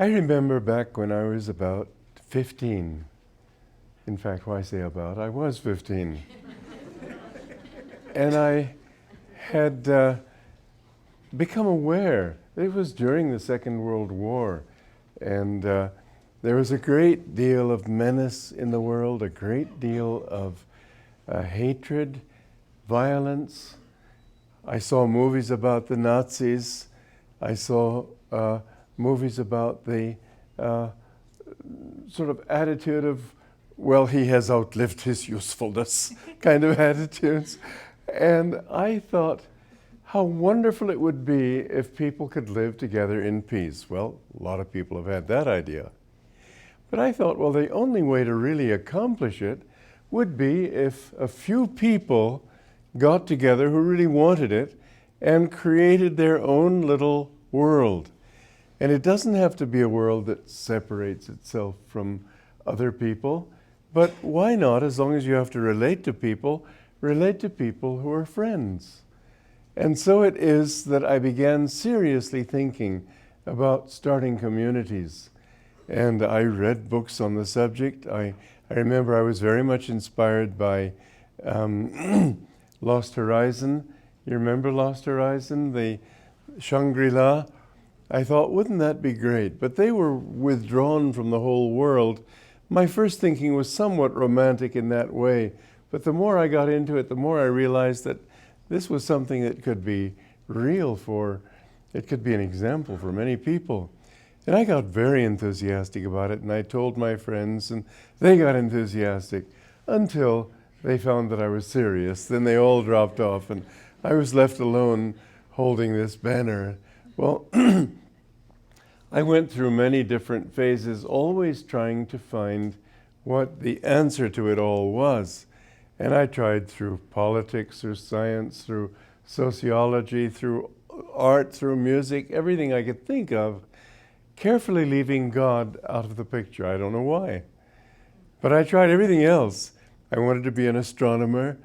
I remember back when I was about 15. In fact, why say about? I was 15. And I had become aware. It was during the Second World War. And there was a great deal of menace in the world, a great deal of hatred, violence. I saw movies about the Nazis. I saw movies about the sort of attitude of, well, he has outlived his usefulness kind of attitudes. And I thought how wonderful it would be if people could live together in peace. Well, a lot of people have had that idea. But I thought, well, the only way to really accomplish it would be if a few people got together who really wanted it and created their own little world. And it doesn't have to be a world that separates itself from other people, but why not, as long as you have to relate to people who are friends. And so it is that I began seriously thinking about starting communities. And I read books on the subject. I remember I was very much inspired by Lost Horizon. You remember Lost Horizon, the Shangri-La? I thought, wouldn't that be great? But they were withdrawn from the whole world. My first thinking was somewhat romantic in that way. But the more I got into it, the more I realized that this was something that could be real it could be an example for many people. And I got very enthusiastic about it, and I told my friends, and they got enthusiastic until they found that I was serious. Then they all dropped off, and I was left alone holding this banner. Well, I went through many different phases, always trying to find what the answer to it all was. And I tried through politics, through science, through sociology, through art, through music, everything I could think of, carefully leaving God out of the picture. I don't know why. But I tried everything else. I wanted to be an astronomer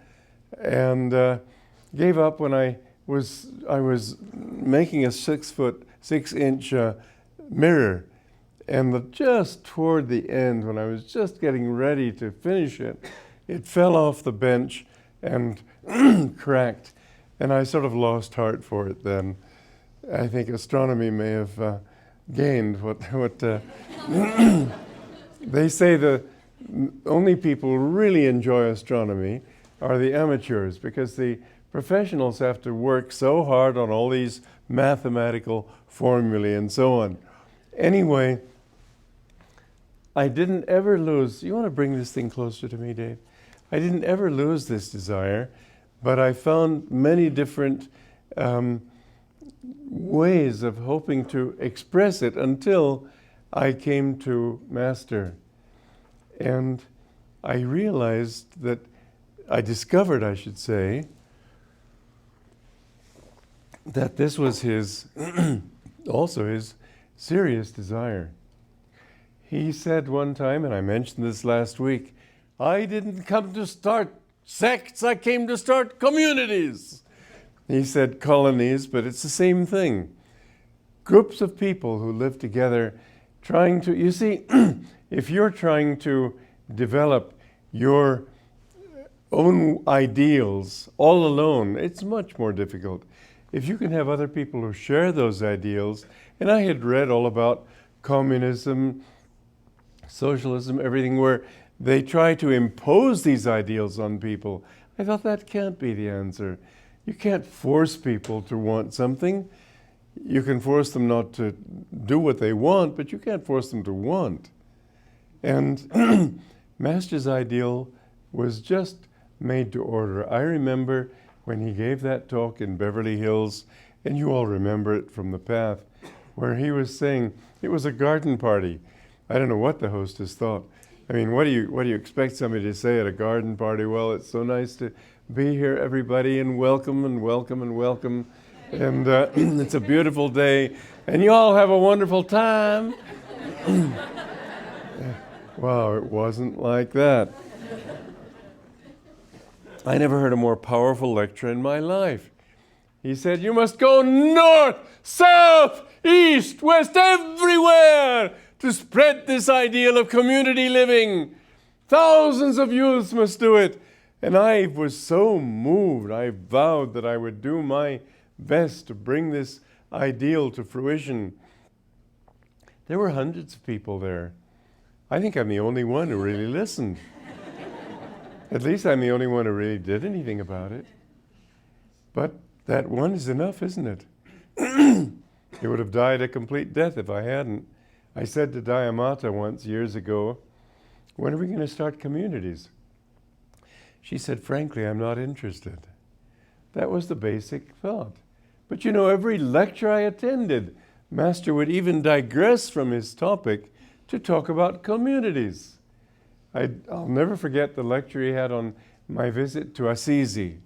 and gave up when I was making a 6-inch mirror. And just toward the end, when I was just getting ready to finish it, it fell off the bench and cracked. And I sort of lost heart for it then. I think astronomy may have gained what they say the only people who really enjoy astronomy are the amateurs, because the professionals have to work so hard on all these mathematical formulae and so on. Anyway, I didn't ever lose. You want to bring this thing closer to me, Dave? I didn't ever lose this desire, but I found many different ways of hoping to express it until I came to Master. And I realized that, I discovered, I should say, that this was his, also his serious desire. He said one time, and I mentioned this last week, I didn't come to start sects, I came to start communities. He said colonies, but it's the same thing. Groups of people who live together trying to, you see, if you're trying to develop your own ideals all alone, it's much more difficult. If you can have other people who share those ideals, and I had read all about communism, socialism, everything where they try to impose these ideals on people. I thought that can't be the answer. You can't force people to want something. You can force them not to do what they want, but you can't force them to want. And Master's ideal was just made to order. I remember when he gave that talk in Beverly Hills, and you all remember it from the path, where he was saying, it was a garden party. I don't know what the hostess thought. I mean, what do you expect somebody to say at a garden party? Well, it's so nice to be here, everybody, and welcome and welcome and welcome. And it's a beautiful day, and you all have a wonderful time. Wow, it wasn't like that. I never heard a more powerful lecture in my life. He said, you must go north, south, east, west, everywhere to spread this ideal of community living. Thousands of youths must do it. And I was so moved. I vowed that I would do my best to bring this ideal to fruition. There were hundreds of people there. I think I'm the only one who really listened. At least I'm the only one who really did anything about it. But that one is enough, isn't it? It would have died a complete death if I hadn't. I said to Dayamata once, years ago, when are we going to start communities? She said, frankly, I'm not interested. That was the basic thought. But you know, every lecture I attended, Master would even digress from his topic to talk about communities. I'll never forget the lecture he had on my visit to Assisi.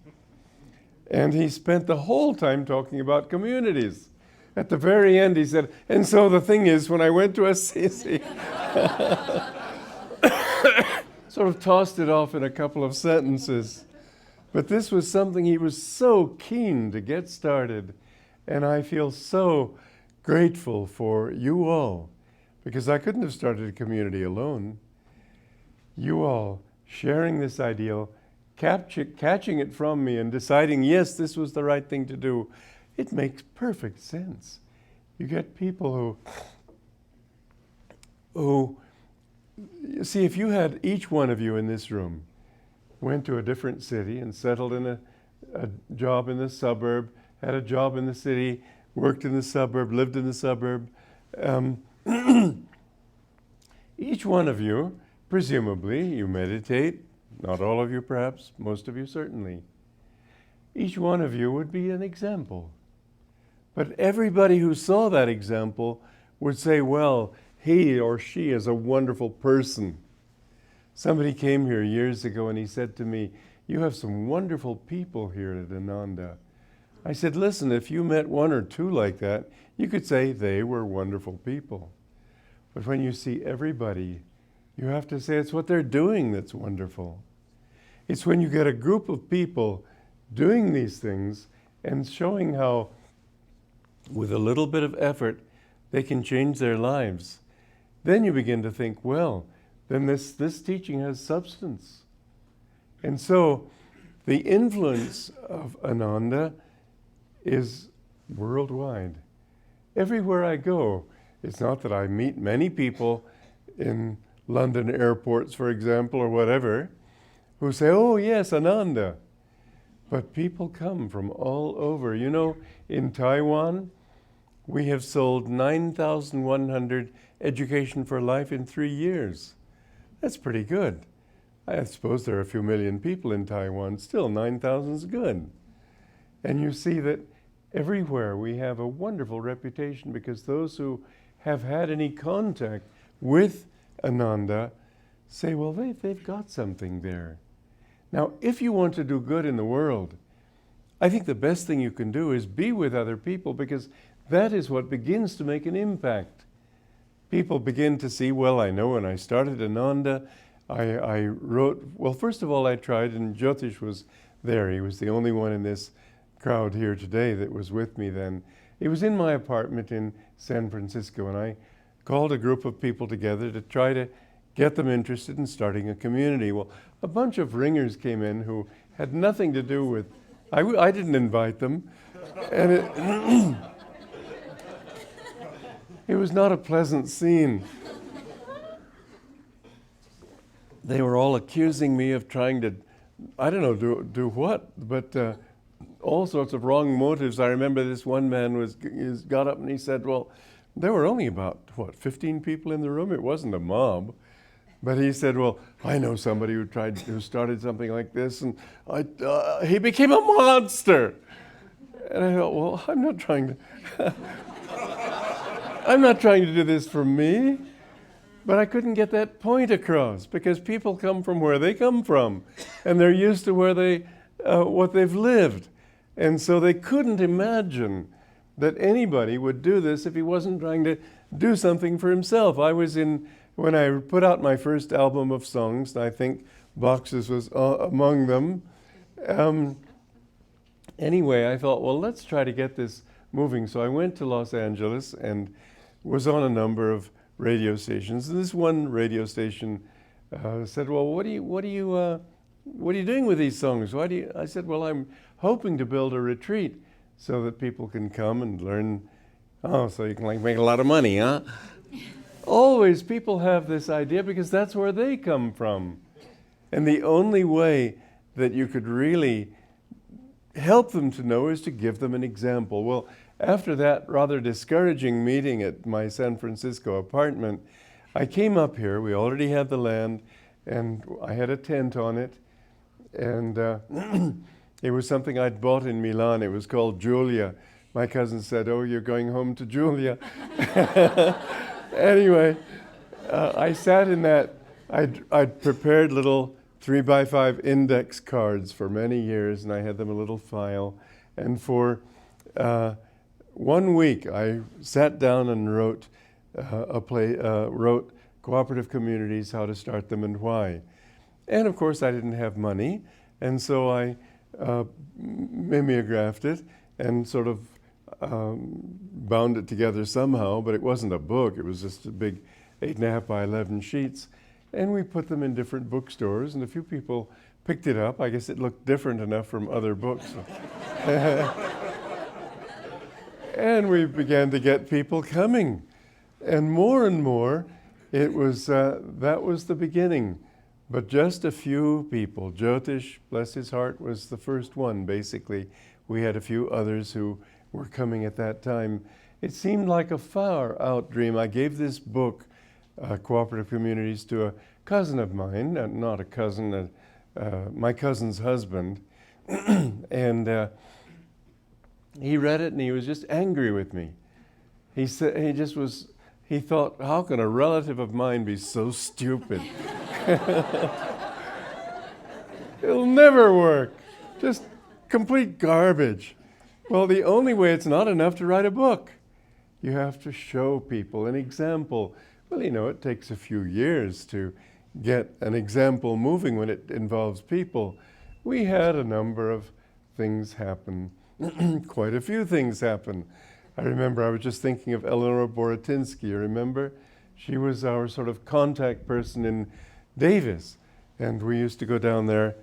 And he spent the whole time talking about communities. At the very end, he said, and so the thing is, when I went to Assisi, sort of tossed it off in a couple of sentences. But this was something he was so keen to get started. And I feel so grateful for you all, because I couldn't have started a community alone. You all sharing this ideal, catching it from me and deciding, yes, this was the right thing to do. It makes perfect sense. You get people who you see, if you had each one of you in this room went to a different city and settled in a job in the suburb, had a job in the city, worked in the suburb, lived in the suburb, each one of you, presumably, you meditate, not all of you perhaps, most of you certainly. Each one of you would be an example. But everybody who saw that example would say, well, he or she is a wonderful person. Somebody came here years ago and he said to me, you have some wonderful people here at Ananda. I said, listen, if you met one or two like that, you could say they were wonderful people. But when you see everybody, you have to say it's what they're doing that's wonderful. It's when you get a group of people doing these things and showing how, with a little bit of effort, they can change their lives. Then you begin to think, well, then this teaching has substance. And so the influence of Ananda is worldwide. Everywhere I go, it's not that I meet many people in London airports, for example, or whatever, who say, oh yes, Ananda. But people come from all over. You know, in Taiwan, we have sold 9,100 Education for Life in 3 years. That's pretty good. I suppose there are a few million people in Taiwan. Still, 9,000 is good. And you see that everywhere we have a wonderful reputation because those who have had any contact with Ananda say, well, they've got something there. Now, if you want to do good in the world, I think the best thing you can do is be with other people, because that is what begins to make an impact. People begin to see, well, I know when I started Ananda, I wrote, well, first of all, I tried, and Jyotish was there. He was the only one in this crowd here today that was with me then. It was in my apartment in San Francisco, and I called a group of people together to try to get them interested in starting a community. Well, a bunch of ringers came in who had nothing to do with, I didn't invite them, and it was not a pleasant scene. They were all accusing me of trying to, I don't know, do what, but all sorts of wrong motives. I remember this one man got up and he said, well, there were only about, 15 people in the room? It wasn't a mob. But he said, well, I know somebody who started something like this, and he became a monster. And I thought, well, I'm not trying to do this for me. But I couldn't get that point across, because people come from where they come from, and they're used to what they've lived. And so they couldn't imagine that anybody would do this if he wasn't trying to do something for himself. When I put out my first album of songs, and I think Boxes was among them, Anyway, I thought, well, let's try to get this moving. So I went to Los Angeles and was on a number of radio stations. And this one radio station said, well, what are you doing with these songs? I said, well, I'm hoping to build a retreat so that people can come and learn. Oh, so you can like make a lot of money, huh? Always people have this idea because that's where they come from. And the only way that you could really help them to know is to give them an example. Well, after that rather discouraging meeting at my San Francisco apartment, I came up here. We already had the land, and I had a tent on it. And it was something I'd bought in Milan. It was called Giulia. My cousin said, oh, you're going home to Giulia. Anyway, I sat in that. I'd prepared little 3x5 index cards for many years, and I had them in a little file. And for 1 week, I sat down and wrote wrote cooperative communities, how to start them and why. And of course, I didn't have money, and so I mimeographed it and sort of bound it together somehow, but it wasn't a book. It was just a big 8.5 by 11 sheets. And we put them in different bookstores, and a few people picked it up. I guess it looked different enough from other books. And we began to get people coming. And more, it was, that was the beginning. But just a few people. Jyotish, bless his heart, was the first one, basically. We had a few others who were coming at that time. It seemed like a far-out dream. I gave this book, Cooperative Communities, to a cousin of mine, not a cousin, my cousin's husband. And he read it and he was just angry with me. He said, he thought, how can a relative of mine be so stupid? It'll never work. Just complete garbage. Well, the only way, it's not enough to write a book. You have to show people an example. Well, you know, it takes a few years to get an example moving when it involves people. We had a number of things happen. Quite a few things happen. I remember I was just thinking of Eleanor Boratinsky. You remember? She was our sort of contact person in Davis. And we used to go down there,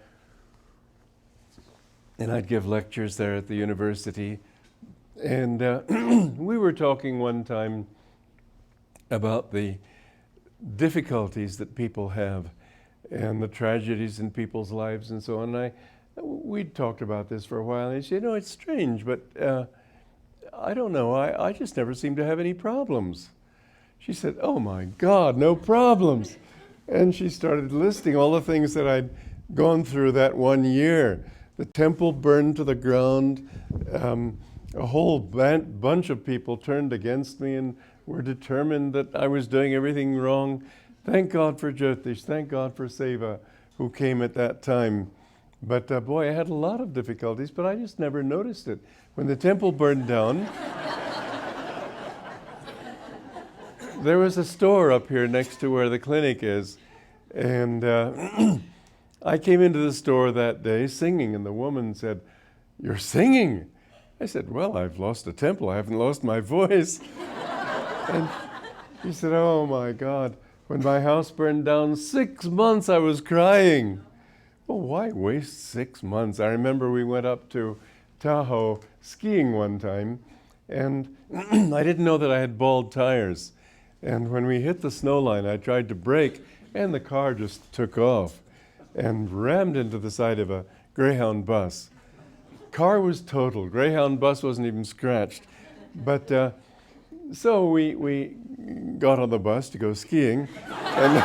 and I'd give lectures there at the university. And we were talking one time about the difficulties that people have and the tragedies in people's lives and so on. We'd talked about this for a while, and he said, you know, it's strange, but I don't know, I just never seem to have any problems. She said, oh my God, no problems. And she started listing all the things that I'd gone through that 1 year. The temple burned to the ground. A whole bunch of people turned against me and were determined that I was doing everything wrong. Thank God for Jyotish. Thank God for Seva, who came at that time. But boy, I had a lot of difficulties, but I just never noticed it. When the temple burned down, there was a store up here next to where the clinic is. And I came into the store that day singing, and the woman said, you're singing? I said, well, I've lost a temple. I haven't lost my voice. And she said, oh my God, when my house burned down, 6 months I was crying. Well, why waste 6 months? I remember we went up to Tahoe skiing one time, and I didn't know that I had bald tires. And when we hit the snow line, I tried to brake, and the car just took off and rammed into the side of a Greyhound bus. Car was totaled. Greyhound bus wasn't even scratched. But so we got on the bus to go skiing. And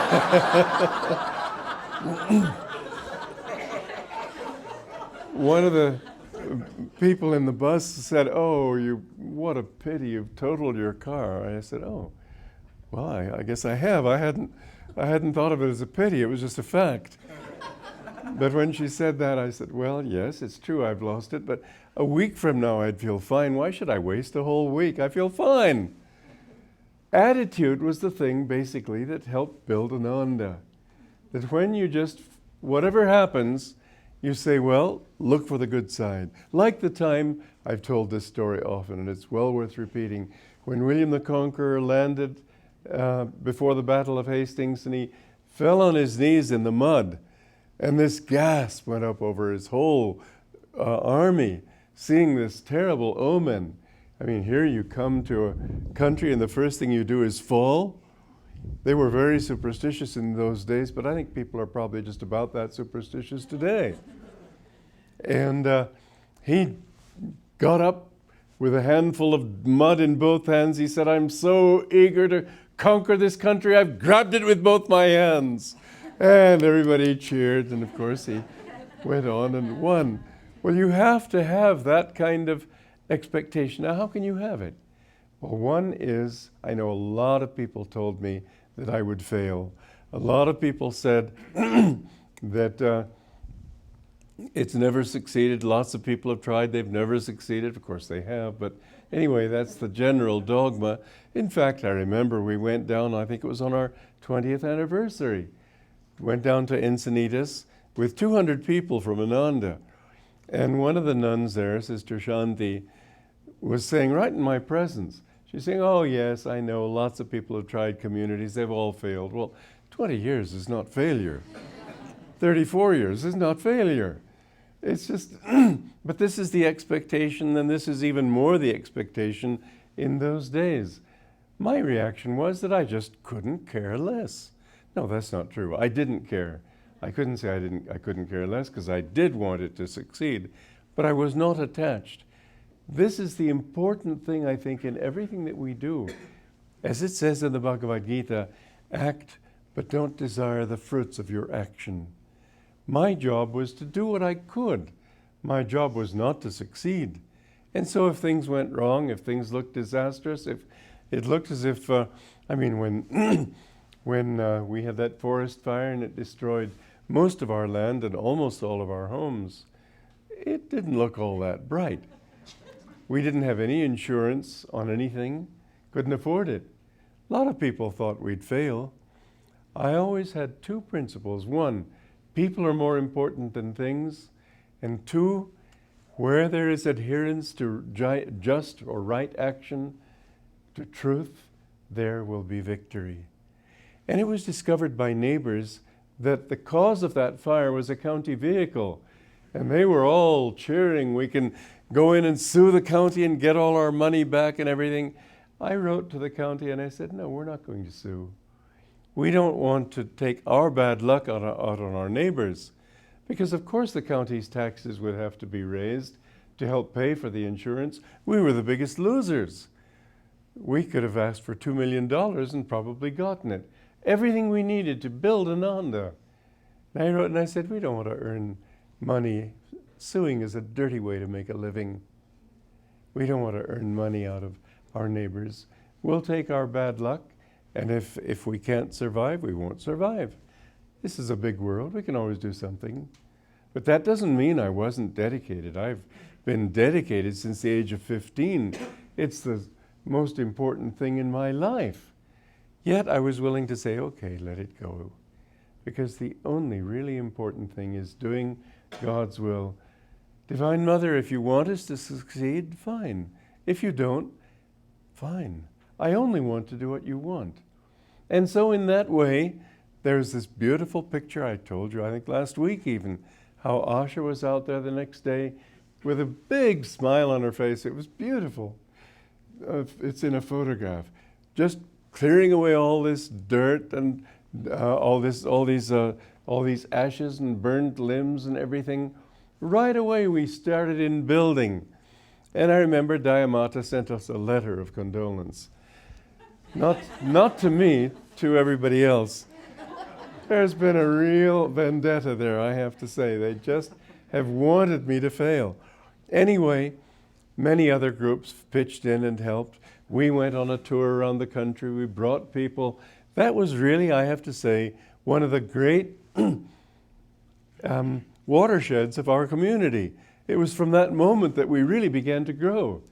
one of the people in the bus said, oh, what a pity, you've totaled your car. I said, oh, well, I guess I have. I hadn't thought of it as a pity. It was just a fact. But when she said that, I said, well, yes, it's true, I've lost it, but a week from now I'd feel fine. Why should I waste a whole week? I feel fine. Attitude was the thing, basically, that helped build Ananda. That when you just, whatever happens, You say, well, look for the good side. Like the time, I've told this story often, and it's well worth repeating, when William the Conqueror landed before the Battle of Hastings, and he fell on his knees in the mud, and this gasp went up over his whole army, seeing this terrible omen. I mean, here you come to a country and the first thing you do is fall. They were very superstitious in those days, but I think people are probably just about that superstitious today. And he got up with a handful of mud in both hands. He said, I'm so eager to conquer this country, I've grabbed it with both my hands. And everybody cheered, and of course he went on and won. Well, you have to have that kind of expectation. Now, how can you have it? Well, one is, I know a lot of people told me that I would fail. A lot of people said that it's never succeeded. Lots of people have tried, they've never succeeded. Of course they have, but anyway, that's the general dogma. In fact, I remember we went down, I think it was on our 20th anniversary, went down to Encinitas with 200 people from Ananda. And one of the nuns there, Sister Shanti, was saying right in my presence, she's saying, oh yes, I know, lots of people have tried communities, they've all failed. Well, 20 years is not failure. 34 years is not failure. It's just, but this is the expectation, and this is even more the expectation in those days. My reaction was that I just couldn't care less. No, that's not true. I didn't care. I couldn't say I couldn't care less, because I did want it to succeed, but I was not attached. This is the important thing, I think, in everything that we do. As it says in the Bhagavad Gita, act, but don't desire the fruits of your action. My job was to do what I could. My job was not to succeed. And so if things went wrong, if things looked disastrous, if it looked as if, when we had that forest fire and it destroyed most of our land and almost all of our homes, it didn't look all that bright. We didn't have any insurance on anything, couldn't afford it. A lot of people thought we'd fail. I always had two principles. One, people are more important than things. And two, where there is adherence to just or right action, to truth, there will be victory. And it was discovered by neighbors that the cause of that fire was a county vehicle. And they were all cheering, we can go in and sue the county and get all our money back and everything. I wrote to the county and I said, no, we're not going to sue. We don't want to take our bad luck out on our neighbors, because of course the county's taxes would have to be raised to help pay for the insurance. We were the biggest losers. We could have asked for $2 million and probably gotten it. Everything we needed to build Ananda. And I wrote and I said, we don't want to earn money. Suing is a dirty way to make a living. We don't want to earn money out of our neighbors. We'll take our bad luck, and if we can't survive, we won't survive. This is a big world. We can always do something. But that doesn't mean I wasn't dedicated. I've been dedicated since the age of 15. It's the most important thing in my life. Yet I was willing to say, okay, let it go. Because the only really important thing is doing God's will. Divine Mother, if you want us to succeed, fine. If you don't, fine. I only want to do what you want. And so in that way, there's this beautiful picture I told you, I think last week even, how Asha was out there the next day with a big smile on her face. It was beautiful. It's in a photograph. Just clearing away all this dirt and all these ashes and burnt limbs and everything. Right away we started in building. And I remember Dayamata sent us a letter of condolence. Not to me, to everybody else. There's been a real vendetta there, I have to say. They just have wanted me to fail. Anyway, many other groups pitched in and helped. We went on a tour around the country. We brought people. That was really, I have to say, one of the great watersheds of our community. It was from that moment that we really began to grow.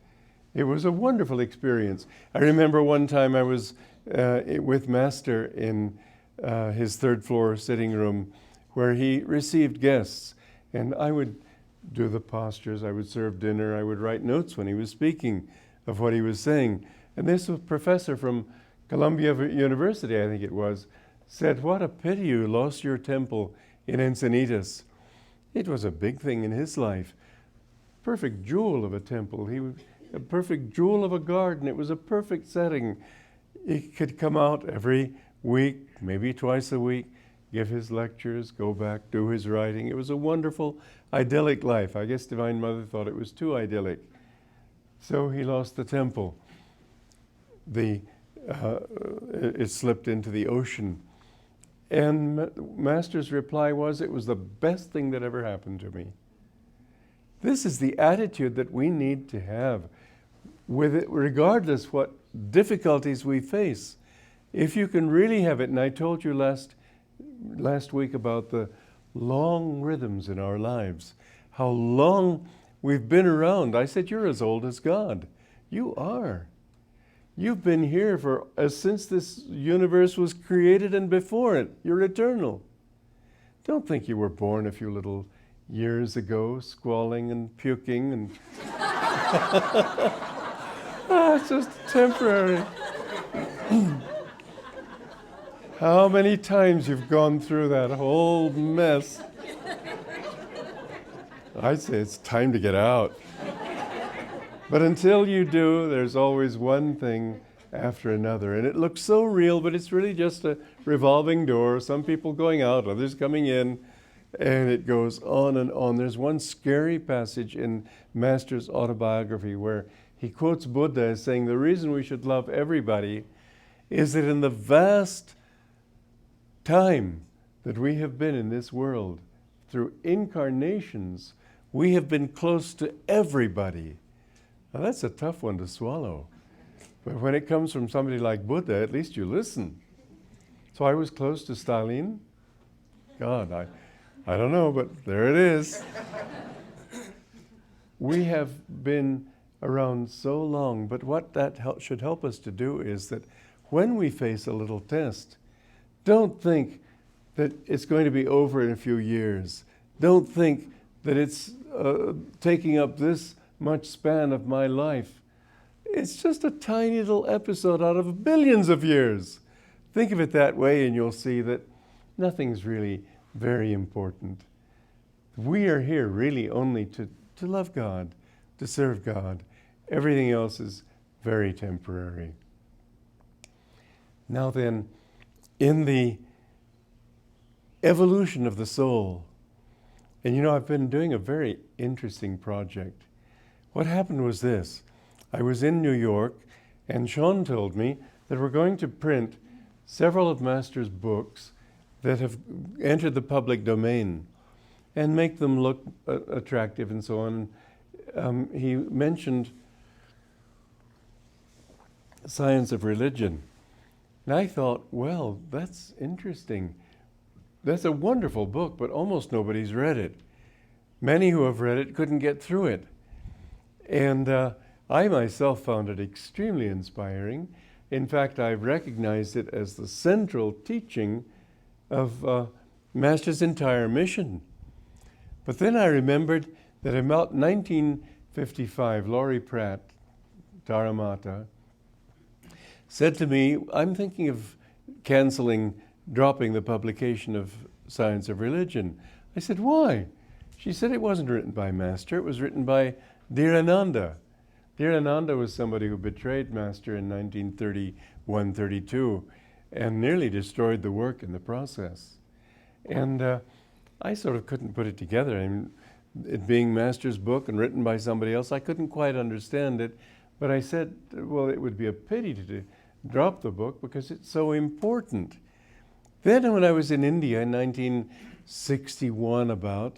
It was a wonderful experience. I remember one time I was with Master in his third floor sitting room where he received guests. And I would do the postures, I would serve dinner, I would write notes when he was speaking of what he was saying. And this professor from Columbia University, I think it was, said, "What a pity you lost your temple in Encinitas." It was a big thing in his life. Perfect jewel of a temple. A perfect jewel of a garden. It was a perfect setting. He could come out every week, maybe twice a week, give his lectures, go back, do his writing. It was a wonderful, idyllic life. I guess Divine Mother thought it was too idyllic. So he lost the temple. It slipped into the ocean. And Master's reply was, "It was the best thing that ever happened to me." This is the attitude that we need to have, with it, regardless what difficulties we face. If you can really have it, and I told you last week about the long rhythms in our lives, how long we've been around. I said, you're as old as God. You are. You've been here since this universe was created and before it. You're eternal. Don't think you were born a few little years ago, squalling and puking and it's just temporary. How many times you've gone through that whole mess. I'd say it's time to get out. But until you do, there's always one thing after another. And it looks so real, but it's really just a revolving door. Some people going out, others coming in, and it goes on and on. There's one scary passage in Master's Autobiography where he quotes Buddha as saying, the reason we should love everybody is that in the vast time that we have been in this world, through incarnations, we have been close to everybody. Now that's a tough one to swallow. But when it comes from somebody like Buddha, at least you listen. So I was close to Stalin. God, I don't know, but there it is. We have been around so long, but what that should help us to do is that when we face a little test, don't think that it's going to be over in a few years. Don't think that it's taking up this much span of my life. It's just a tiny little episode out of billions of years. Think of it that way and you'll see that nothing's really very important. We are here really only to love God, to serve God. Everything else is very temporary. Now then, in the evolution of the soul, and you know, I've been doing a very interesting project. What happened was this. I was in New York, and Sean told me that we're going to print several of Master's books that have entered the public domain and make them look attractive and so on. He mentioned Science of Religion. And I thought, well, that's interesting. That's a wonderful book, but almost nobody's read it. Many who have read it couldn't get through it. And I myself found it extremely inspiring. In fact, I've recognized it as the central teaching of Master's entire mission. But then I remembered that about 1955, Laurie Pratt, Taramata, said to me, I'm thinking of dropping the publication of Science of Religion. I said, why? She said it wasn't written by Master, it was written by dear Ananda. Dear Ananda was somebody who betrayed Master in 1931-32 and nearly destroyed the work in the process. And I sort of couldn't put it together. I mean, it being Master's book and written by somebody else, I couldn't quite understand it. But I said, well, it would be a pity to drop the book because it's so important. Then when I was in India in 1961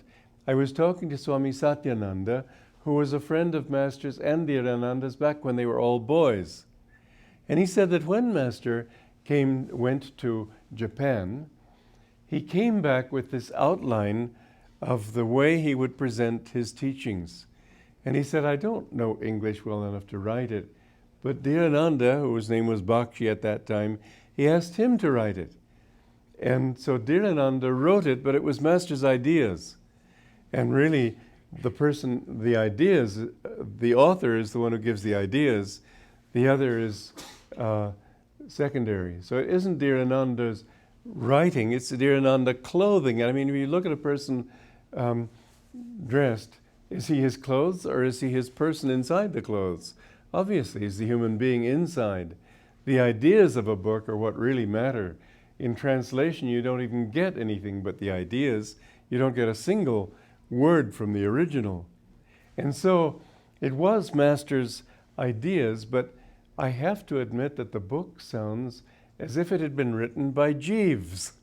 I was talking to Swami Satyananda, who was a friend of Master's and dear Ananda's back when they were all boys. And he said that when Master went to Japan, he came back with this outline of the way he would present his teachings. And he said, I don't know English well enough to write it, but dear Ananda, whose name was Bakshi at that time, he asked him to write it. And so dear Ananda wrote it, but it was Master's ideas. And really, the person, the ideas, the author is the one who gives the ideas. The other is secondary. So it isn't Dear Ananda's writing, it's Dear Ananda clothing. I mean, if you look at a person dressed, is he his clothes or is he his person inside the clothes? Obviously, he's the human being inside. The ideas of a book are what really matter. In translation, you don't even get anything but the ideas. You don't get a single word from the original. And so it was Master's ideas, but I have to admit that the book sounds as if it had been written by Jeeves.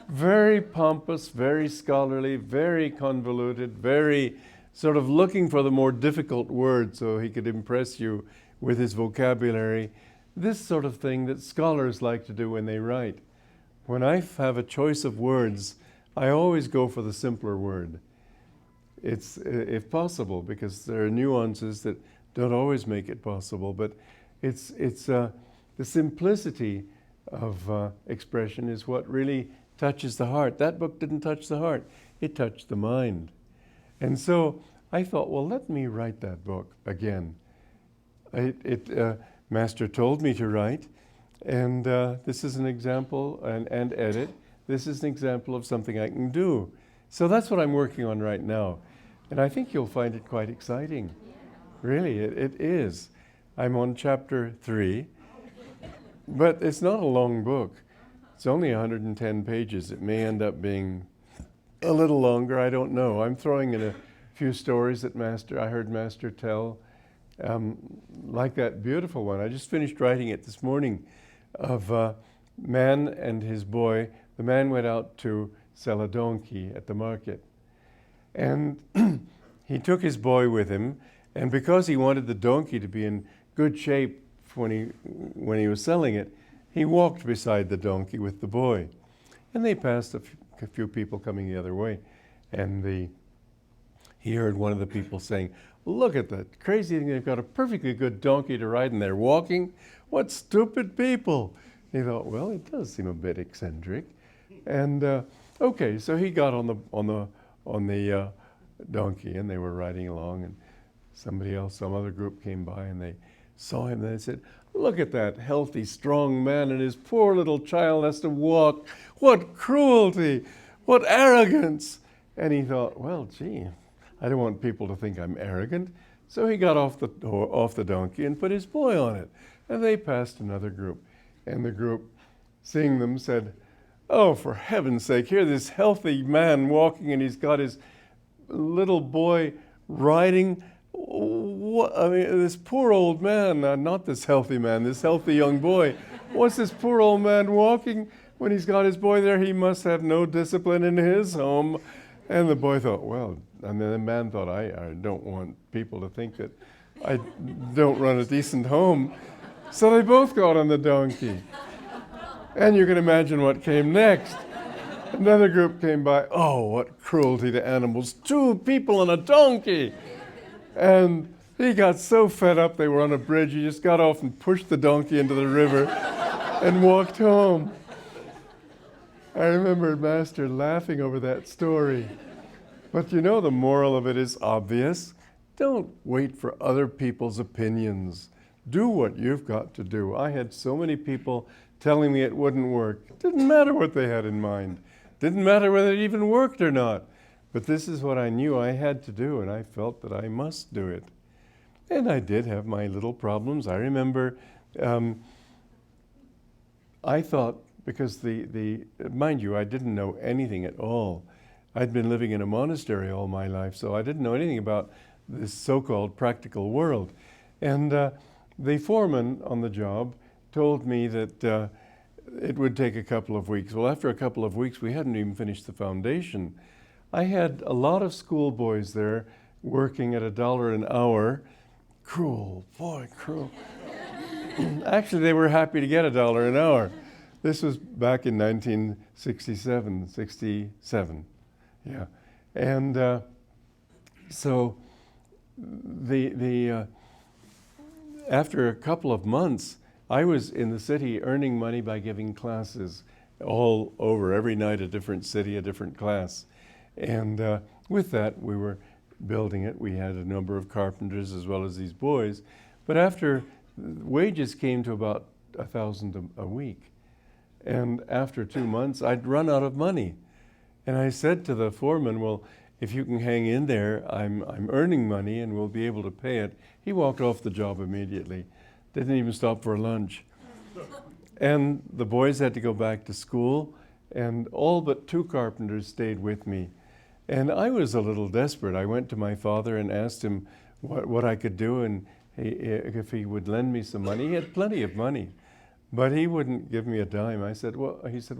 Very pompous, very scholarly, very convoluted, very sort of looking for the more difficult word so he could impress you with his vocabulary. This sort of thing that scholars like to do when they write. When I have a choice of words, I always go for the simpler word. It's, if possible, because there are nuances that don't always make it possible, but it's the simplicity of expression is what really touches the heart. That book didn't touch the heart, it touched the mind. And so I thought, well, let me write that book again. Master told me to write, and this is an example, and edit. This is an example of something I can do. So that's what I'm working on right now. And I think you'll find it quite exciting. Really, it is. I'm on chapter 3, but it's not a long book. It's only 110 pages. It may end up being a little longer, I don't know. I'm throwing in a few stories that I heard Master tell, like that beautiful one. I just finished writing it this morning of a man and his boy. The man went out to sell a donkey at the market. And he took his boy with him, and because he wanted the donkey to be in good shape when he was selling it, he walked beside the donkey with the boy. And they passed a few people coming the other way. And he heard one of the people saying, "Look at that crazy thing, they've got a perfectly good donkey to ride and they're walking. What stupid people." He thought, well, it does seem a bit eccentric. And okay, so he got on the donkey, and they were riding along, and some other group came by, and they saw him, and they said, "Look at that healthy, strong man, and his poor little child has to walk. What cruelty! What arrogance!" And he thought, well, gee, I don't want people to think I'm arrogant. So he got off the donkey and put his boy on it. And they passed another group. And the group, seeing them, said, "Oh, for heaven's sake, here's this healthy man walking, and he's got his little boy riding. I mean, this poor old man, not this healthy man, this healthy young boy. What's this poor old man walking when he's got his boy there? He must have no discipline in his home." And the boy thought, well, and then the man thought, I don't want people to think that I don't run a decent home. So they both got on the donkey. And you can imagine what came next. Another group came by. "Oh, what cruelty to animals. 2 people on a donkey." And he got so fed up, they were on a bridge, he just got off and pushed the donkey into the river and walked home. I remember Master laughing over that story. But you know, the moral of it is obvious. Don't wait for other people's opinions. Do what you've got to do. I had so many people telling me it wouldn't work. It didn't matter what they had in mind. Didn't matter whether it even worked or not. But this is what I knew I had to do, and I felt that I must do it. And I did have my little problems. I remember I thought, because mind you, I didn't know anything at all. I'd been living in a monastery all my life, so I didn't know anything about this so-called practical world. And the foreman on the job told me that it would take a couple of weeks. Well, after a couple of weeks, we hadn't even finished the foundation. I had a lot of schoolboys there working at $1 an hour. Cruel, boy, cruel. Actually, they were happy to get $1 an hour. This was back in 1967. Yeah. And so after a couple of months, I was in the city earning money by giving classes all over, every night a different city, a different class. And with that, we were building it. We had a number of carpenters as well as these boys. But after, wages came to about $1,000 a week. And after 2 months, I'd run out of money. And I said to the foreman, well, if you can hang in there, I'm earning money and we'll be able to pay it. He walked off the job immediately. Didn't even stop for lunch. And the boys had to go back to school, and all but 2 carpenters stayed with me. And I was a little desperate. I went to my father and asked him what I could do, and if he would lend me some money. He had plenty of money, but he wouldn't give me a dime. I said, well, he said,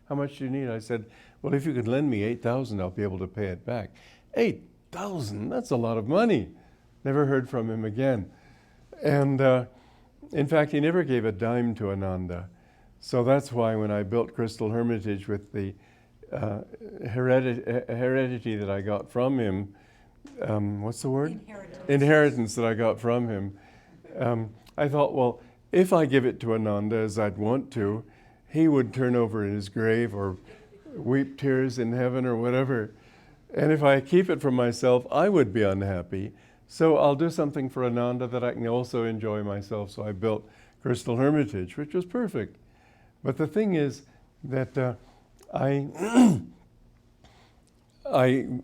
how much do you need? I said, well, if you could lend me $8,000, I'll be able to pay it back. $8,000, that's a lot of money. Never heard from him again. And in fact, he never gave a dime to Ananda. So that's why when I built Crystal Hermitage with the heredity that I got from him, what's the word? Inheritance that I got from him. I thought, well, if I give it to Ananda as I'd want to, he would turn over in his grave or weep tears in heaven or whatever. And if I keep it for myself, I would be unhappy. So I'll do something for Ananda that I can also enjoy myself. So I built Crystal Hermitage, which was perfect. But the thing is that I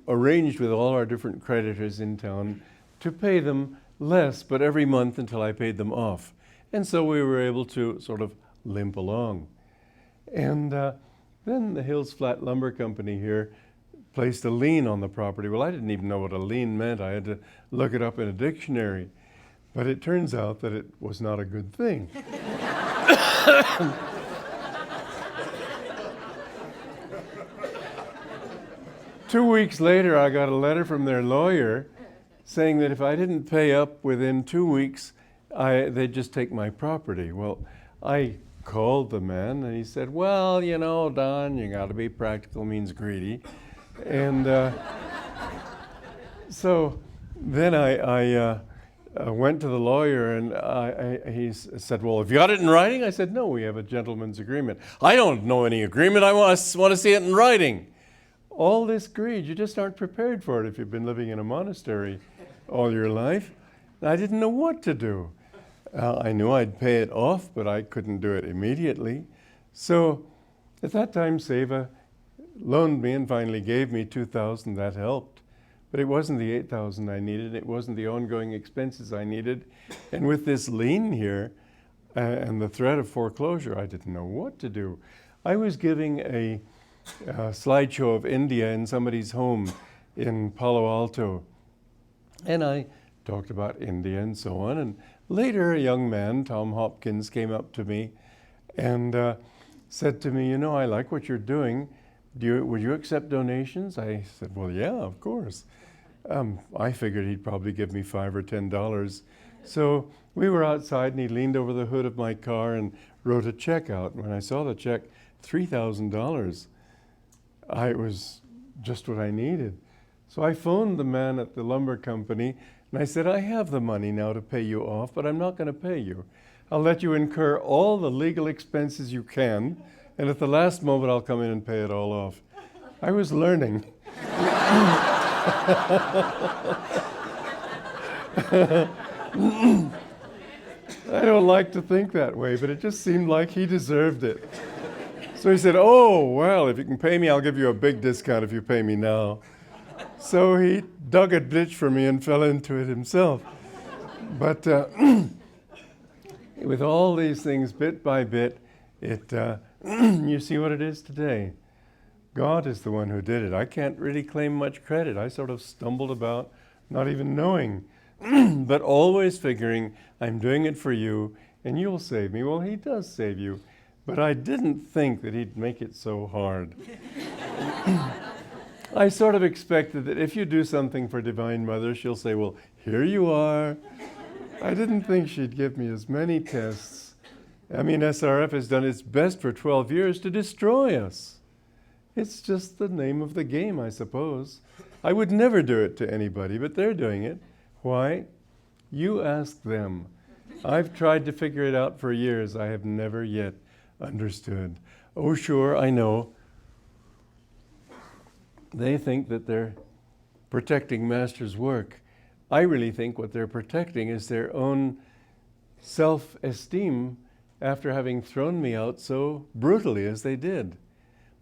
arranged with all our different creditors in town to pay them less, but every month until I paid them off. And so we were able to sort of limp along. And then the Hills Flat Lumber Company here placed a lien on the property. Well, I didn't even know what a lien meant. I had to look it up in a dictionary. But it turns out that it was not a good thing. 2 weeks later, I got a letter from their lawyer saying that if I didn't pay up within 2 weeks, they'd just take my property. Well, I called the man and he said, well, you know, Don, you got to be practical means greedy. And so then I went to the lawyer and he said, well, have you got it in writing? I said, no, we have a gentleman's agreement. I don't know any agreement. I want to see it in writing. All this greed, you just aren't prepared for it if you've been living in a monastery all your life. I didn't know what to do. I knew I'd pay it off, but I couldn't do it immediately. So at that time, Seva loaned me and finally gave me $2,000. That helped. But it wasn't the $8,000 I needed. It wasn't the ongoing expenses I needed. And with this lien here and the threat of foreclosure, I didn't know what to do. I was giving a slideshow of India in somebody's home in Palo Alto. And I talked about India and so on. And later, a young man, Tom Hopkins, came up to me and said to me, you know, I like what you're doing. Would you accept donations? I said, well, yeah, of course. I figured he'd probably give me $5 or $10. So we were outside and he leaned over the hood of my car and wrote a check out. When I saw the check, $3,000, it was just what I needed. So I phoned the man at the lumber company and I said, I have the money now to pay you off, but I'm not going to pay you. I'll let you incur all the legal expenses you can, and at the last moment I'll come in and pay it all off. I was learning. I don't like to think that way, but it just seemed like he deserved it. So he said, oh, well, if you can pay me, I'll give you a big discount if you pay me now. So he dug a ditch for me and fell into it himself. But with all these things, bit by bit, you see what it is today. God is the one who did it. I can't really claim much credit. I sort of stumbled about, not even knowing, but always figuring, I'm doing it for you, and you'll save me. Well, he does save you, but I didn't think that he'd make it so hard. I sort of expected that if you do something for Divine Mother, she'll say, well, here you are. I didn't think she'd give me as many tests. I mean, SRF has done its best for 12 years to destroy us. It's just the name of the game, I suppose. I would never do it to anybody, but they're doing it. Why? You ask them. I've tried to figure it out for years. I have never yet understood. Oh, sure, I know. they think that they're protecting Master's work. I really think what they're protecting is their own self-esteem after having thrown me out so brutally as they did.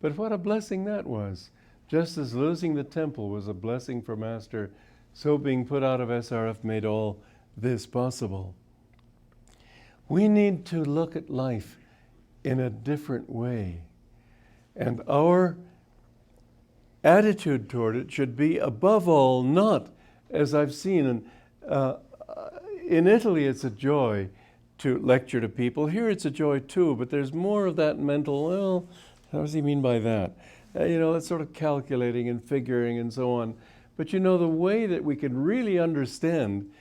But what a blessing that was. Just as losing the temple was a blessing for Master, so being put out of SRF made all this possible. We need to look at life in a different way. And our attitude toward it should be, above all, not, as I've seen, in Italy it's a joy to lecture to people. Here it's a joy too, but there's more of that mental, well, how does he mean by that? That sort of calculating and figuring and so on. But the way that we can really understand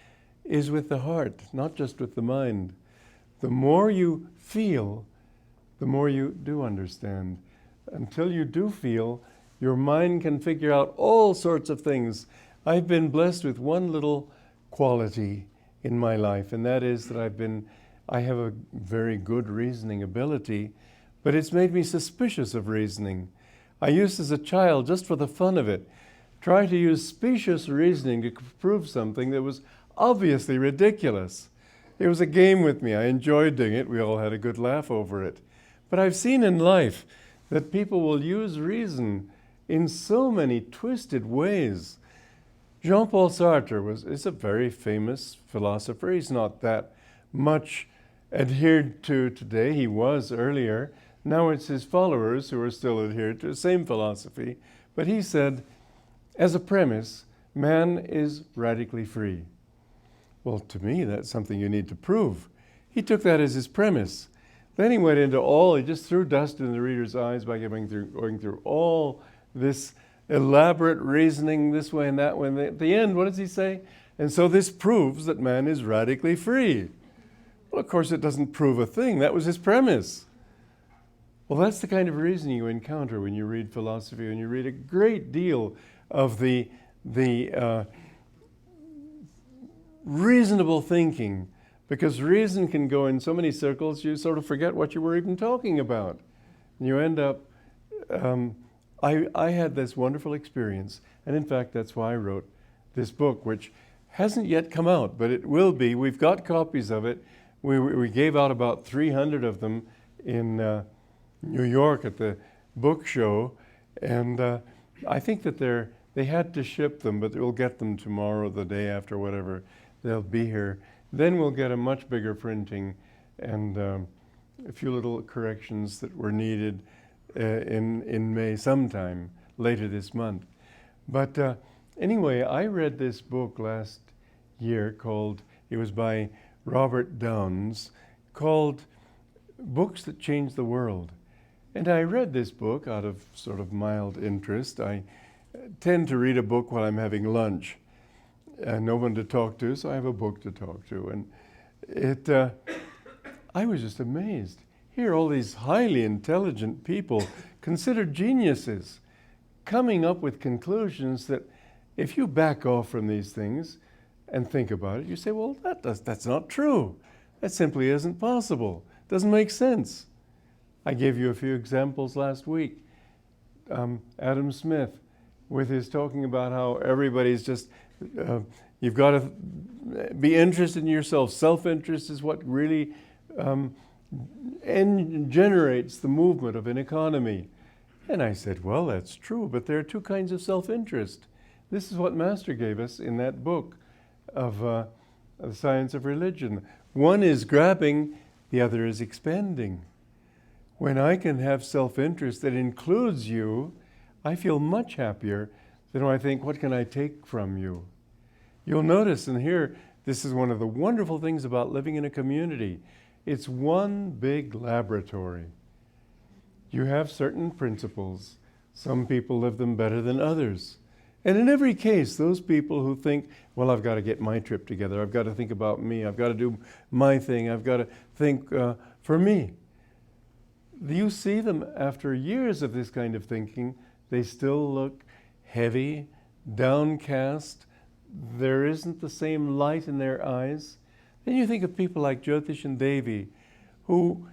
is with the heart, not just with the mind. The more you feel, the more you do understand. Until you do feel, your mind can figure out all sorts of things. I've been blessed with one little quality in my life, and that is that I have a very good reasoning ability, but it's made me suspicious of reasoning. I used as a child, just for the fun of it, try to use specious reasoning to prove something that was obviously ridiculous. It was a game with me. I enjoyed doing it. We all had a good laugh over it. But I've seen in life that people will use reason in so many twisted ways. Jean-Paul Sartre is a very famous philosopher. He's not that much adhered to today. He was earlier. Now it's his followers who are still adhered to the same philosophy. But he said, as a premise, man is radically free. Well, to me, that's something you need to prove. He took that as his premise. Then he went into he just threw dust in the reader's eyes by going through all this elaborate reasoning this way and that way. And at the end, what does he say? And so this proves that man is radically free. Well, of course, it doesn't prove a thing. That was his premise. Well, that's the kind of reasoning you encounter when you read philosophy, when you read a great deal of the reasonable thinking, because reason can go in so many circles, you sort of forget what you were even talking about. And you end up, I had this wonderful experience, and in fact, that's why I wrote this book, which hasn't yet come out, but it will be. We've got copies of it. We gave out about 300 of them in New York at the book show, and I think that they had to ship them, but we'll get them tomorrow, the day after, whatever. They'll be here. Then we'll get a much bigger printing and a few little corrections that were needed in May sometime later this month. But anyway, I read this book last year it was by Robert Downes, called Books That Change the World. And I read this book out of sort of mild interest. I tend to read a book while I'm having lunch. No one to talk to, so I have a book to talk to. And I was just amazed. Here, all these highly intelligent people, considered geniuses, coming up with conclusions that if you back off from these things and think about it, you say, well, that's not true. That simply isn't possible. Doesn't make sense. I gave you a few examples last week. Adam Smith, with his talking about how everybody's just, you've got to be interested in yourself. Self-interest is what really generates the movement of an economy. And I said, well, that's true, but there are two kinds of self-interest. This is what Master gave us in that book of The Science of Religion. One is grabbing, the other is expanding. When I can have self-interest that includes you, I feel much happier than when I think, what can I take from you? You'll notice, and here, this is one of the wonderful things about living in a community. It's one big laboratory. You have certain principles. Some people live them better than others. And in every case, those people who think, well, I've got to get my trip together, I've got to think about me, I've got to do my thing, I've got to think for me. You see them after years of this kind of thinking, they still look heavy, downcast, there isn't the same light in their eyes. Then you think of people like Jyotish and Devi, who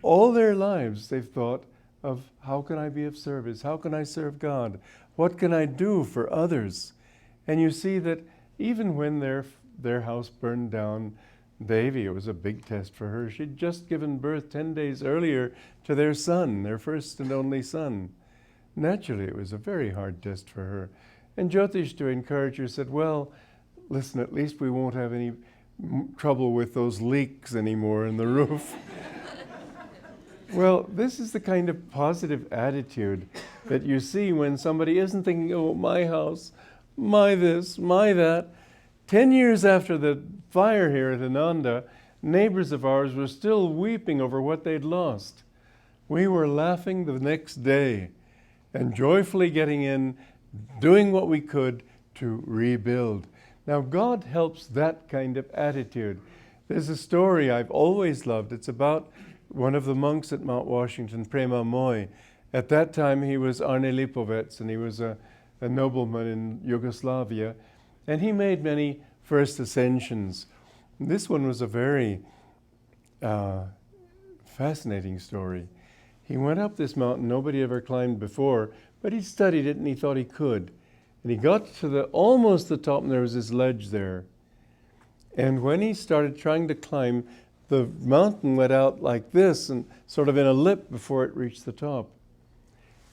all their lives they've thought, of how can I be of service? How can I serve God? What can I do for others? And you see that even when their house burned down, Devi, it was a big test for her. She'd just given birth 10 days earlier to their son, their first and only son. Naturally, it was a very hard test for her. And Jyotish, to encourage her, said, well, listen, at least we won't have any trouble with those leaks anymore in the roof. Well, this is the kind of positive attitude that you see when somebody isn't thinking, oh, my house, my this, my that. 10 years after the fire here at Ananda, neighbors of ours were still weeping over what they'd lost. We were laughing the next day and joyfully getting in, doing what we could to rebuild. Now, God helps that kind of attitude. There's a story I've always loved. It's about one of the monks at Mount Washington, Paramhansa. At that time, he was Arne Lipovets, and he was a nobleman in Yugoslavia, and he made many first ascensions. This one was a very fascinating story. He went up this mountain nobody ever climbed before, but he studied it and he thought he could. And he got to almost the top, and there was this ledge there. And when he started trying to climb, the mountain went out like this and sort of in a lip before it reached the top.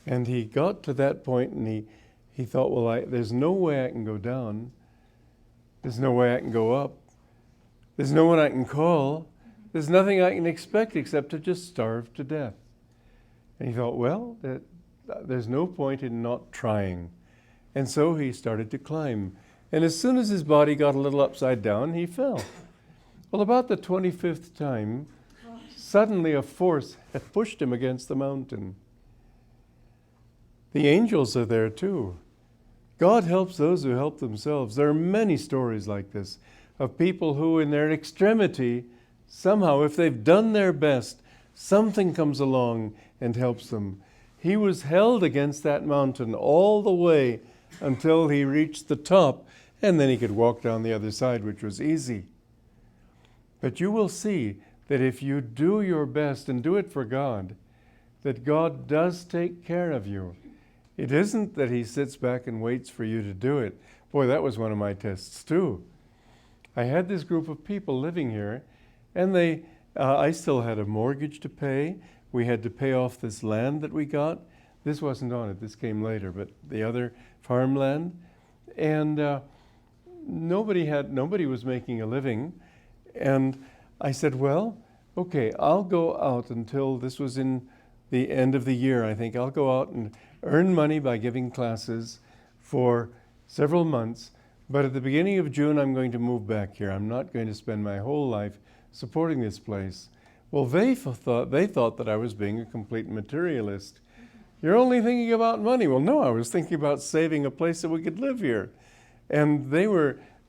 And he got to that point and he thought, well, there's no way I can go down. There's no way I can go up. There's no one I can call. There's nothing I can expect except to just starve to death. And he thought, well, there's no point in not trying. And so he started to climb. And as soon as his body got a little upside down, he fell. Well, about the 25th time, suddenly a force had pushed him against the mountain. The angels are there too. God helps those who help themselves. There are many stories like this of people who in their extremity, somehow, if they've done their best, something comes along and helps them. He was held against that mountain all the way until he reached the top, and then he could walk down the other side, which was easy. But you will see that if you do your best and do it for God, that God does take care of you. It isn't that he sits back and waits for you to do it. Boy, that was one of my tests too. I had this group of people living here, and I still had a mortgage to pay. We had to pay off this land that we got. This wasn't on it, this came later, but the other farmland. And nobody was making a living. And I said, well, okay, I'll go out until this was in the end of the year, I think. I'll go out and earn money by giving classes for several months. But at the beginning of June, I'm going to move back here. I'm not going to spend my whole life supporting this place. Well, they thought that I was being a complete materialist. You're only thinking about money. Well, no, I was thinking about saving a place that we could live here. And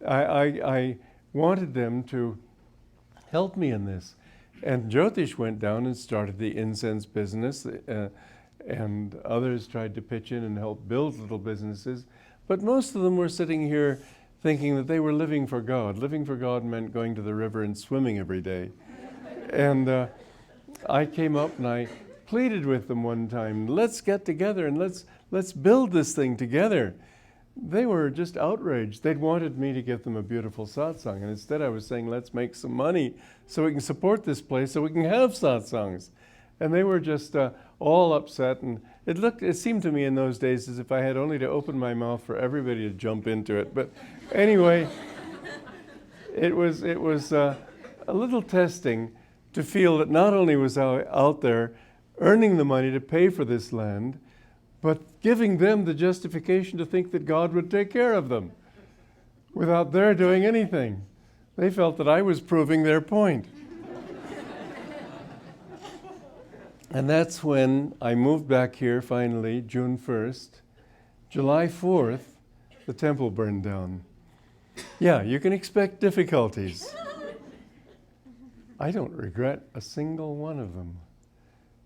I wanted them to help me in this. And Jyotish went down and started the incense business, and others tried to pitch in and help build little businesses. But most of them were sitting here thinking that they were living for God. Living for God meant going to the river and swimming every day. And I came up and I pleaded with them one time, let's get together and let's build this thing together. They were just outraged. They'd wanted me to give them a beautiful satsang, and instead I was saying, let's make some money so we can support this place so we can have satsangs. And they were just all upset, and it seemed to me in those days as if I had only to open my mouth for everybody to jump into it. But anyway, it was a little testing to feel that not only was I out there earning the money to pay for this land, but giving them the justification to think that God would take care of them without their doing anything. They felt that I was proving their point. And that's when I moved back here finally, June 1st. July 4th, the temple burned down. Yeah, you can expect difficulties. I don't regret a single one of them.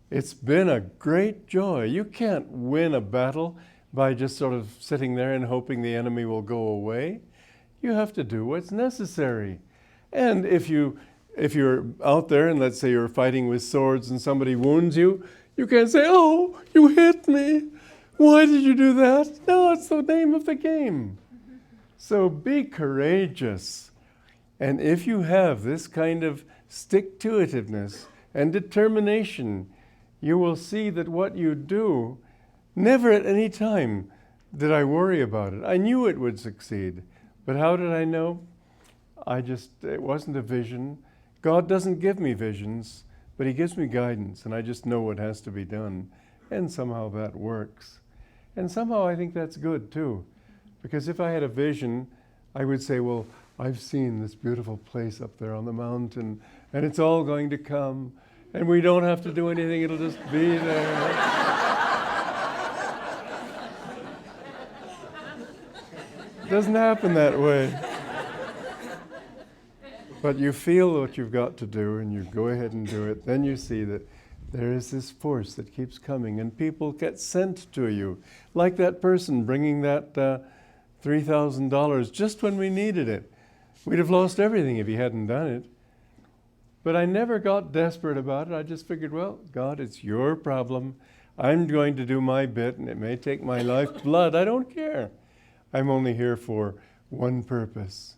It's been a great joy. You can't win a battle by just sort of sitting there and hoping the enemy will go away. You have to do what's necessary. And if you're out there and let's say you're fighting with swords and somebody wounds you, You can't say, oh, you hit me. Why did you do that? No, it's the name of the game. So be courageous. And if you have this kind of stick-to-itiveness and determination, you will see that what you do, never at any time did I worry about it. I knew it would succeed. But how did I know? It wasn't a vision. God doesn't give me visions, but He gives me guidance, and I just know what has to be done. And somehow that works. And somehow I think that's good too. Because if I had a vision, I would say, well, I've seen this beautiful place up there on the mountain, and it's all going to come, and we don't have to do anything, it'll just be there. It doesn't happen that way. But you feel what you've got to do, and you go ahead and do it. Then you see that there is this force that keeps coming, and people get sent to you. Like that person bringing that $3,000 just when we needed it. We'd have lost everything if he hadn't done it. But I never got desperate about it. I just figured, well, God, it's your problem. I'm going to do my bit, and it may take my lifeblood. I don't care. I'm only here for one purpose.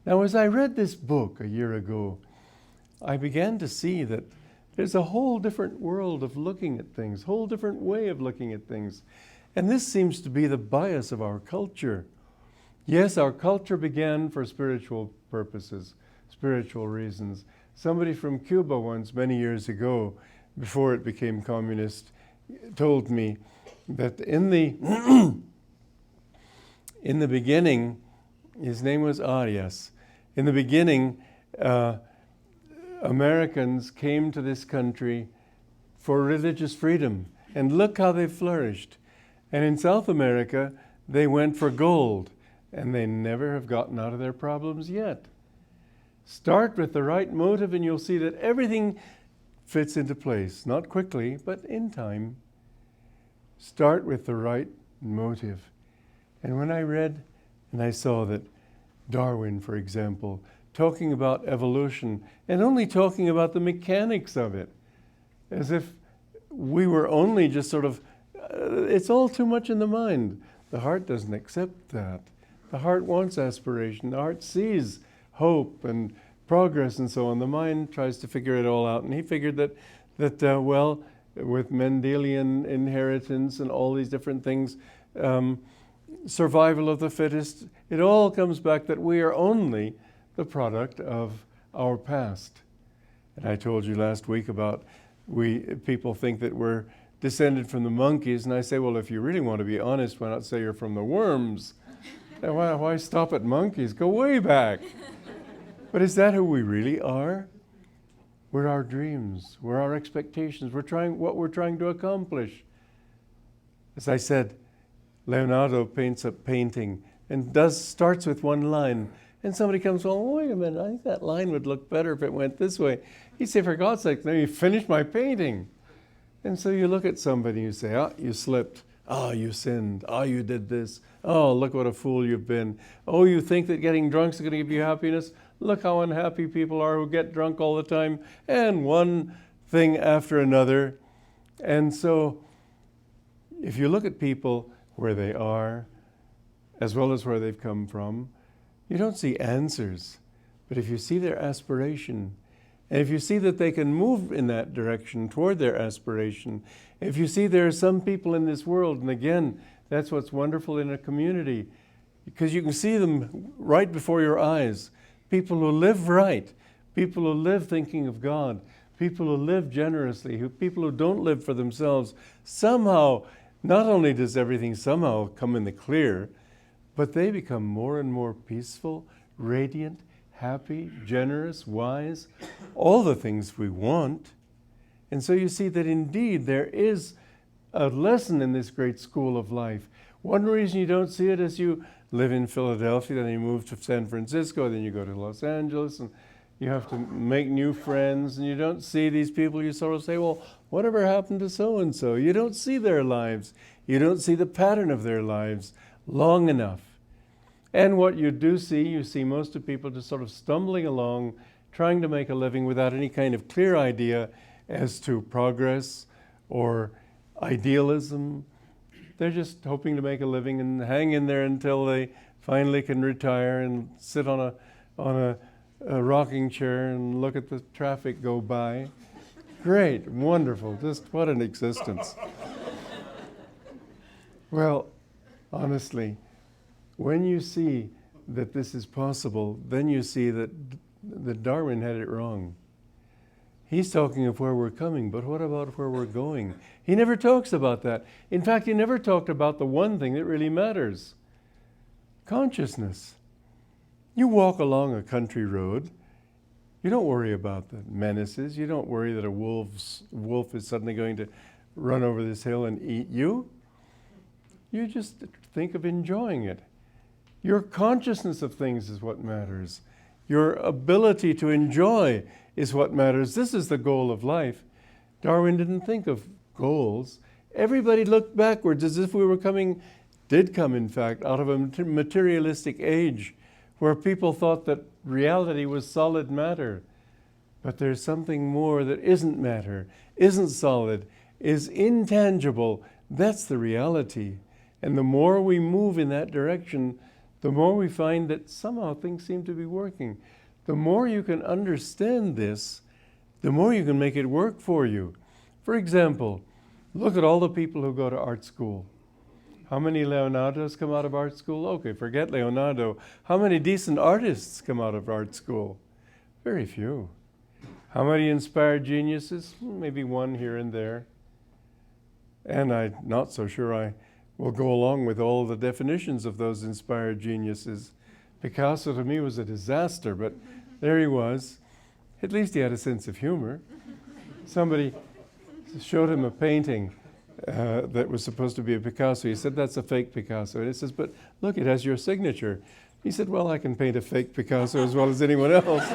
Now, as I read this book a year ago, I began to see that there's a whole different world of looking at things, whole different way of looking at things. And this seems to be the bias of our culture. Yes, our culture began for spiritual purposes, spiritual reasons. Somebody from Cuba once, many years ago, before it became communist, told me that in the beginning, his name was Arias. In the beginning, Americans came to this country for religious freedom. And look how they flourished. And in South America, they went for gold. And they never have gotten out of their problems yet. Start with the right motive and you'll see that everything fits into place. Not quickly, but in time. Start with the right motive. And when I read and I saw that Darwin, for example, talking about evolution and only talking about the mechanics of it, as if we were only just sort of, it's all too much in the mind. The heart doesn't accept that. The heart wants aspiration. The heart sees hope and progress and so on. The mind tries to figure it all out. And he figured that well, with Mendelian inheritance and all these different things, survival of the fittest, it all comes back that we are only the product of our past. And I told you last week about people think that we're descended from the monkeys, and I say, well, if you really want to be honest, why not say you're from the worms? And why stop at monkeys? Go way back. But is that who we really are? We're our dreams. We're our expectations. What we're trying to accomplish. As I said, Leonardo paints a painting and starts with one line. And somebody comes, well, wait a minute, I think that line would look better if it went this way. He'd say, for God's sake, let me finish my painting. And so you look at somebody and you say, oh, you slipped. Oh, you sinned. Oh, you did this. Oh, look what a fool you've been. Oh, you think that getting drunk is going to give you happiness? Look how unhappy people are who get drunk all the time. And one thing after another. And so if you look at people where they are, as well as where they've come from, you don't see answers. But if you see their aspiration, and if you see that they can move in that direction toward their aspiration, if you see there are some people in this world, and again, that's what's wonderful in a community, because you can see them right before your eyes. People who live right, people who live thinking of God, people who live generously, people who don't live for themselves. Somehow, not only does everything somehow come in the clear, but they become more and more peaceful, radiant, happy, generous, wise, all the things we want. And so you see that indeed there is a lesson in this great school of life. One reason you don't see it is you live in Philadelphia, then you move to San Francisco, then you go to Los Angeles, and you have to make new friends, and you don't see these people. You sort of say, well, whatever happened to so-and-so? You don't see their lives. You don't see the pattern of their lives long enough. And what you do see, you see most of people just sort of stumbling along, trying to make a living without any kind of clear idea as to progress or idealism. They're just hoping to make a living and hang in there until they finally can retire and sit on a rocking chair and look at the traffic go by. Great, wonderful, just what an existence. Well, honestly, when you see that this is possible, then you see that Darwin had it wrong. He's talking of where we're coming, but what about where we're going? He never talks about that. In fact, he never talked about the one thing that really matters: consciousness. You walk along a country road, you don't worry about the menaces, you don't worry that a wolf is suddenly going to run over this hill and eat you. You just think of enjoying it. Your consciousness of things is what matters. Your ability to enjoy is what matters. This is the goal of life. Darwin didn't think of goals. Everybody looked backwards as if we were did come in fact, out of a materialistic age where people thought that reality was solid matter. But there's something more that isn't matter, isn't solid, is intangible. That's the reality. And the more we move in that direction, the more we find that somehow things seem to be working. The more you can understand this, the more you can make it work for you. For example, look at all the people who go to art school. How many Leonardos come out of art school? Okay, forget Leonardo. How many decent artists come out of art school? Very few. How many inspired geniuses? Maybe one here and there. And I'm not so sure I will go along with all the definitions of those inspired geniuses. Picasso to me was a disaster, but there he was. At least he had a sense of humor. Somebody showed him a painting that was supposed to be a Picasso. He said, "That's a fake Picasso." And he says, "But look, it has your signature." He said, "Well, I can paint a fake Picasso as well as anyone else."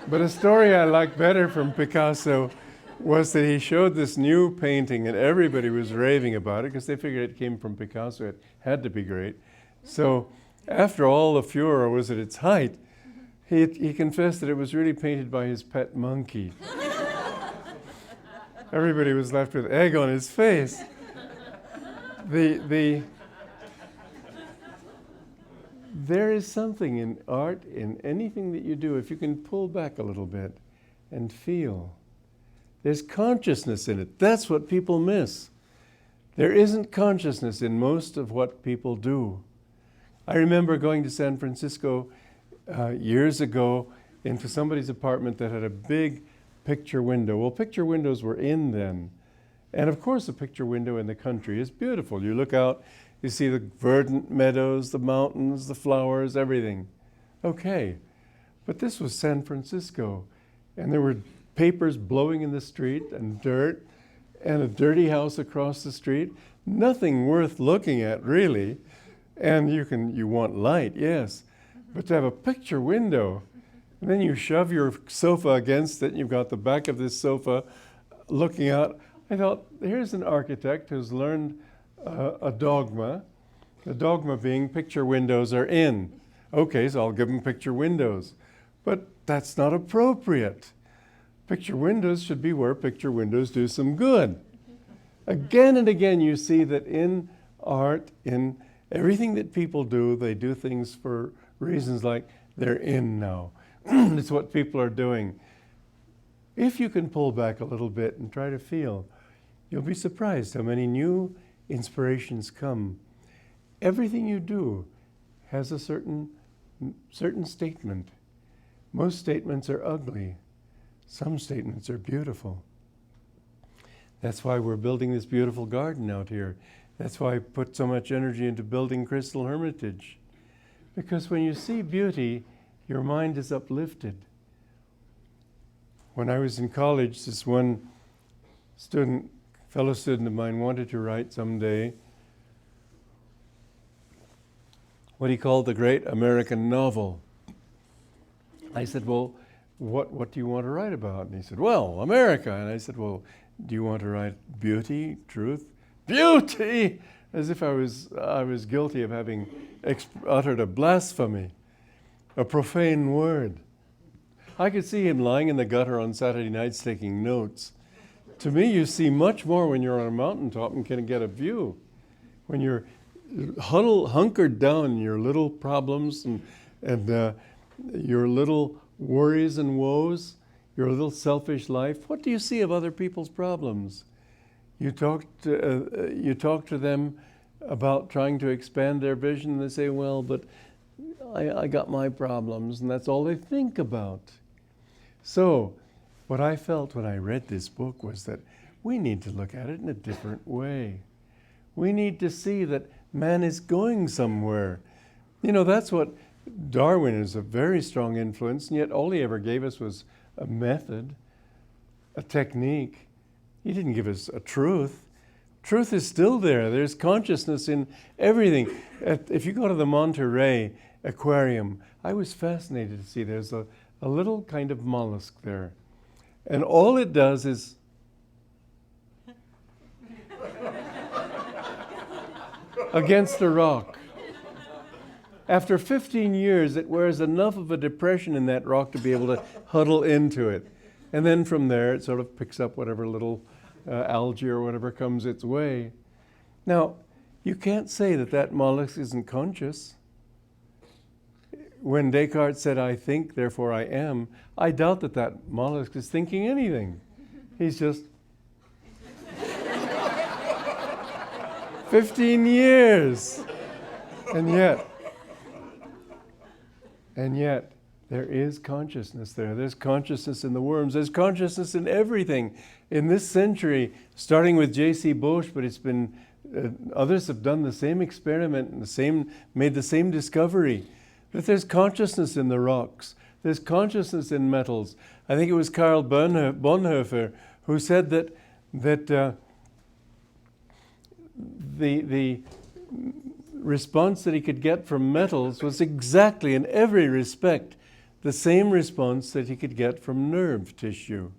But a story I like better from Picasso was that he showed this new painting and everybody was raving about it because they figured it came from Picasso. It had to be great. So after all the furor was at its height, he confessed that it was really painted by his pet monkey. Everybody was left with egg on his face. There is something in art, in anything that you do, if you can pull back a little bit and feel. There's consciousness in it. That's what people miss. There isn't consciousness in most of what people do. I remember going to San Francisco years ago into somebody's apartment that had a big picture window. Well, picture windows were in then. And of course, a picture window in the country is beautiful. You look out, you see the verdant meadows, the mountains, the flowers, everything. Okay, but this was San Francisco, and there were papers blowing in the street and dirt, and a dirty house across the street. Nothing worth looking at, really. And you want light, yes, but to have a picture window, and then you shove your sofa against it, and you've got the back of this sofa looking out. I thought, here's an architect who's learned a dogma being picture windows are in. Okay, so I'll give him picture windows. But that's not appropriate. Picture windows should be where picture windows do some good. Again and again you see that in art, in everything that people do, they do things for reasons like they're in now. It's what people are doing. If you can pull back a little bit and try to feel, you'll be surprised how many new inspirations come. Everything you do has a certain statement. Most statements are ugly. Some statements are beautiful. That's why we're building this beautiful garden out here. That's why I put so much energy into building Crystal Hermitage. Because when you see beauty, your mind is uplifted. When I was in college, this one fellow student of mine wanted to write someday what he called the great American novel. I said, well, what do you want to write about? And he said, well, America. And I said, well, do you want to write beauty, truth? Beauty! As if I was guilty of having uttered a blasphemy. a profane word. I could see him lying in the gutter on Saturday nights taking notes. To me, you see much more when you're on a mountaintop and can get a view. When you're hunkered down in your little problems and your little worries and woes, your little selfish life, what do you see of other people's problems? You talk to them about trying to expand their vision, and they say, well, but I got my problems, and that's all they think about. So, what I felt when I read this book was that we need to look at it in a different way. We need to see that man is going somewhere. You know, that's what Darwin is a very strong influence, and yet all he ever gave us was a method, a technique. He didn't give us a truth. Truth is still there. There's consciousness in everything. If you go to the Monterey Aquarium, I was fascinated to see there's a little kind of mollusk there. And all it does is against a rock. After 15 years, it wears enough of a depression in that rock to be able to huddle into it. And then from there, it sort of picks up whatever little algae or whatever comes its way. Now, you can't say that that mollusk isn't conscious. When Descartes said, I think, therefore I am, I doubt that that mollusk is thinking anything. He's just 15 years. And yet, there is consciousness there. There's consciousness in the worms. There's consciousness in everything. In this century, starting with J.C. Bosch, but it's been, others have done the same experiment and made the same discovery, that there's consciousness in the rocks. There's consciousness in metals. I think it was Karl Bonhoeffer who said that the response that he could get from metals was exactly, in every respect, the same response that he could get from nerve tissue.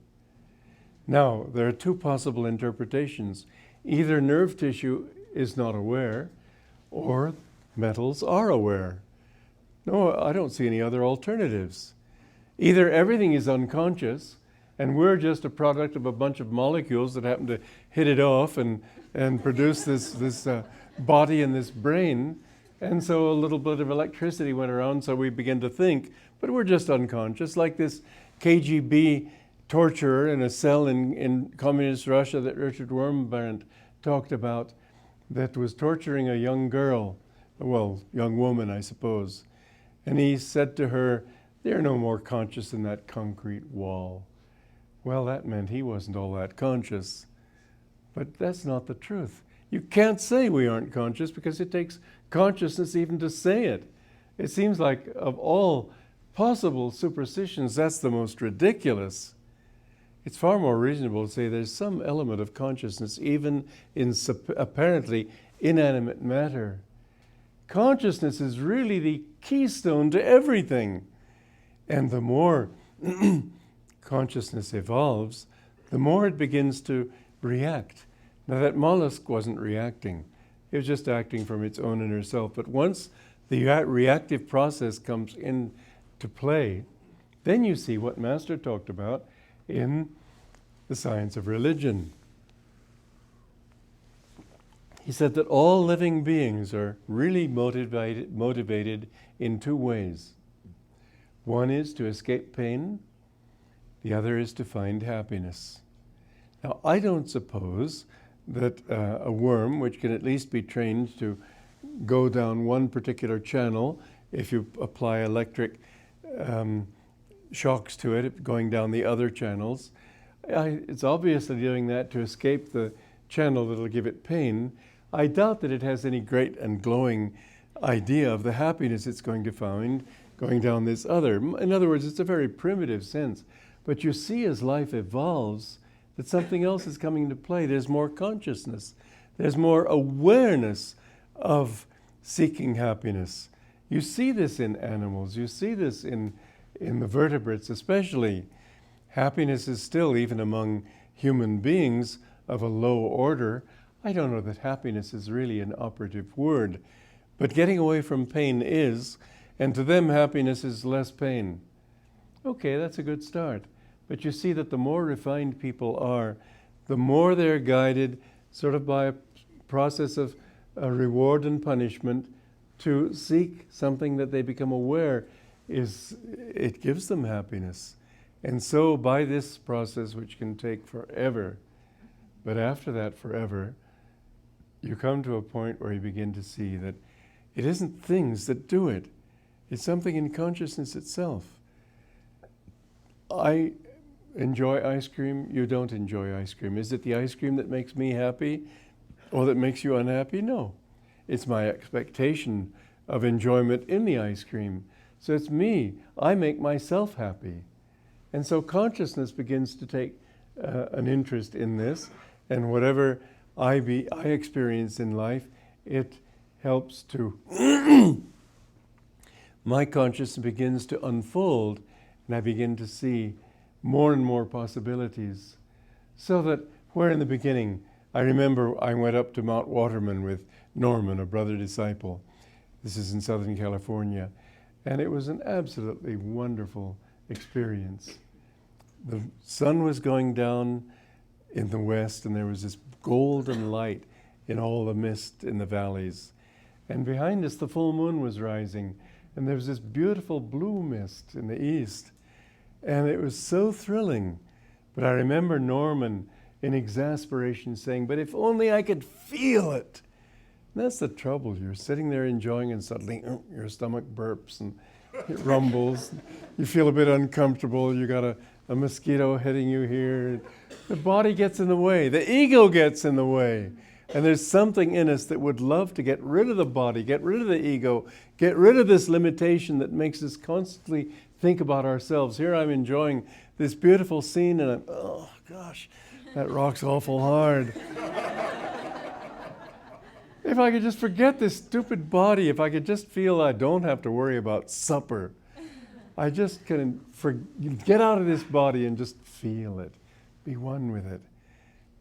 Now, there are two possible interpretations. Either nerve tissue is not aware, or metals are aware. No, I don't see any other alternatives. Either everything is unconscious, and we're just a product of a bunch of molecules that happen to hit it off and produce this body and this brain, and so a little bit of electricity went around, so we begin to think, but we're just unconscious, like this KGB torturer in a cell in communist Russia that Richard Wormbrandt talked about, that was torturing a young girl, well, young woman, I suppose. And he said to her, "They're no more conscious than that concrete wall." Well, that meant he wasn't all that conscious. But that's not the truth. You can't say we aren't conscious because it takes consciousness even to say it. It seems like of all possible superstitions, that's the most ridiculous. It's far more reasonable to say there's some element of consciousness even in apparently inanimate matter. Consciousness is really the keystone to everything. And the more consciousness evolves, the more it begins to react. Now, that mollusk wasn't reacting. It was just acting from its own inner self. But once the reactive process comes into play, then you see what Master talked about in the science of religion. He said that all living beings are really motivated in two ways. One is to escape pain. The other is to find happiness. Now, I don't suppose that a worm, which can at least be trained to go down one particular channel, if you apply electric shocks to it, going down the other channels, it's obviously doing that to escape the channel that'll give it pain. I doubt that it has any great and glowing idea of the happiness it's going to find going down this other. In other words, it's a very primitive sense. But you see as life evolves that something else is coming into play. There's more consciousness. There's more awareness of seeking happiness. You see this in animals. You see this in the vertebrates especially. Happiness is still, even among human beings, of a low order. I don't know that happiness is really an operative word, but getting away from pain is. and to them happiness is less pain. Okay, that's a good start. But you see that the more refined people are, the more they're guided sort of by a process of reward and punishment to seek something that they become aware it gives them happiness. And so by this process, which can take forever, but after that forever, you come to a point where you begin to see that it isn't things that do it. It's something in consciousness itself. I enjoy ice cream. You don't enjoy ice cream. Is it the ice cream that makes me happy or that makes you unhappy? No. It's my expectation of enjoyment in the ice cream. So it's me. I make myself happy. And so consciousness begins to take an interest in this, and whatever I experience in life, it helps to my consciousness begins to unfold, and I begin to see more and more possibilities. So that where in the beginning, I remember I went up to Mount Waterman with Norman, a brother disciple. This is in Southern California. And it was an absolutely wonderful experience. The sun was going down in the west, and there was this golden light in all the mist in the valleys. And behind us, the full moon was rising, and there was this beautiful blue mist in the east. And it was so thrilling. But I remember Norman in exasperation saying, "But if only I could feel it." And that's the trouble. You're sitting there enjoying, and suddenly your stomach burps and it rumbles. You feel a bit uncomfortable. You got a mosquito hitting you here. The body gets in the way. The ego gets in the way. And there's something in us that would love to get rid of the body, get rid of the ego, get rid of this limitation that makes us constantly think about ourselves. Here I'm enjoying this beautiful scene, and I'm, oh gosh, that rock's awful hard. If I could just forget this stupid body, if I could just feel I don't have to worry about supper, I just can get out of this body and just feel it, be one with it.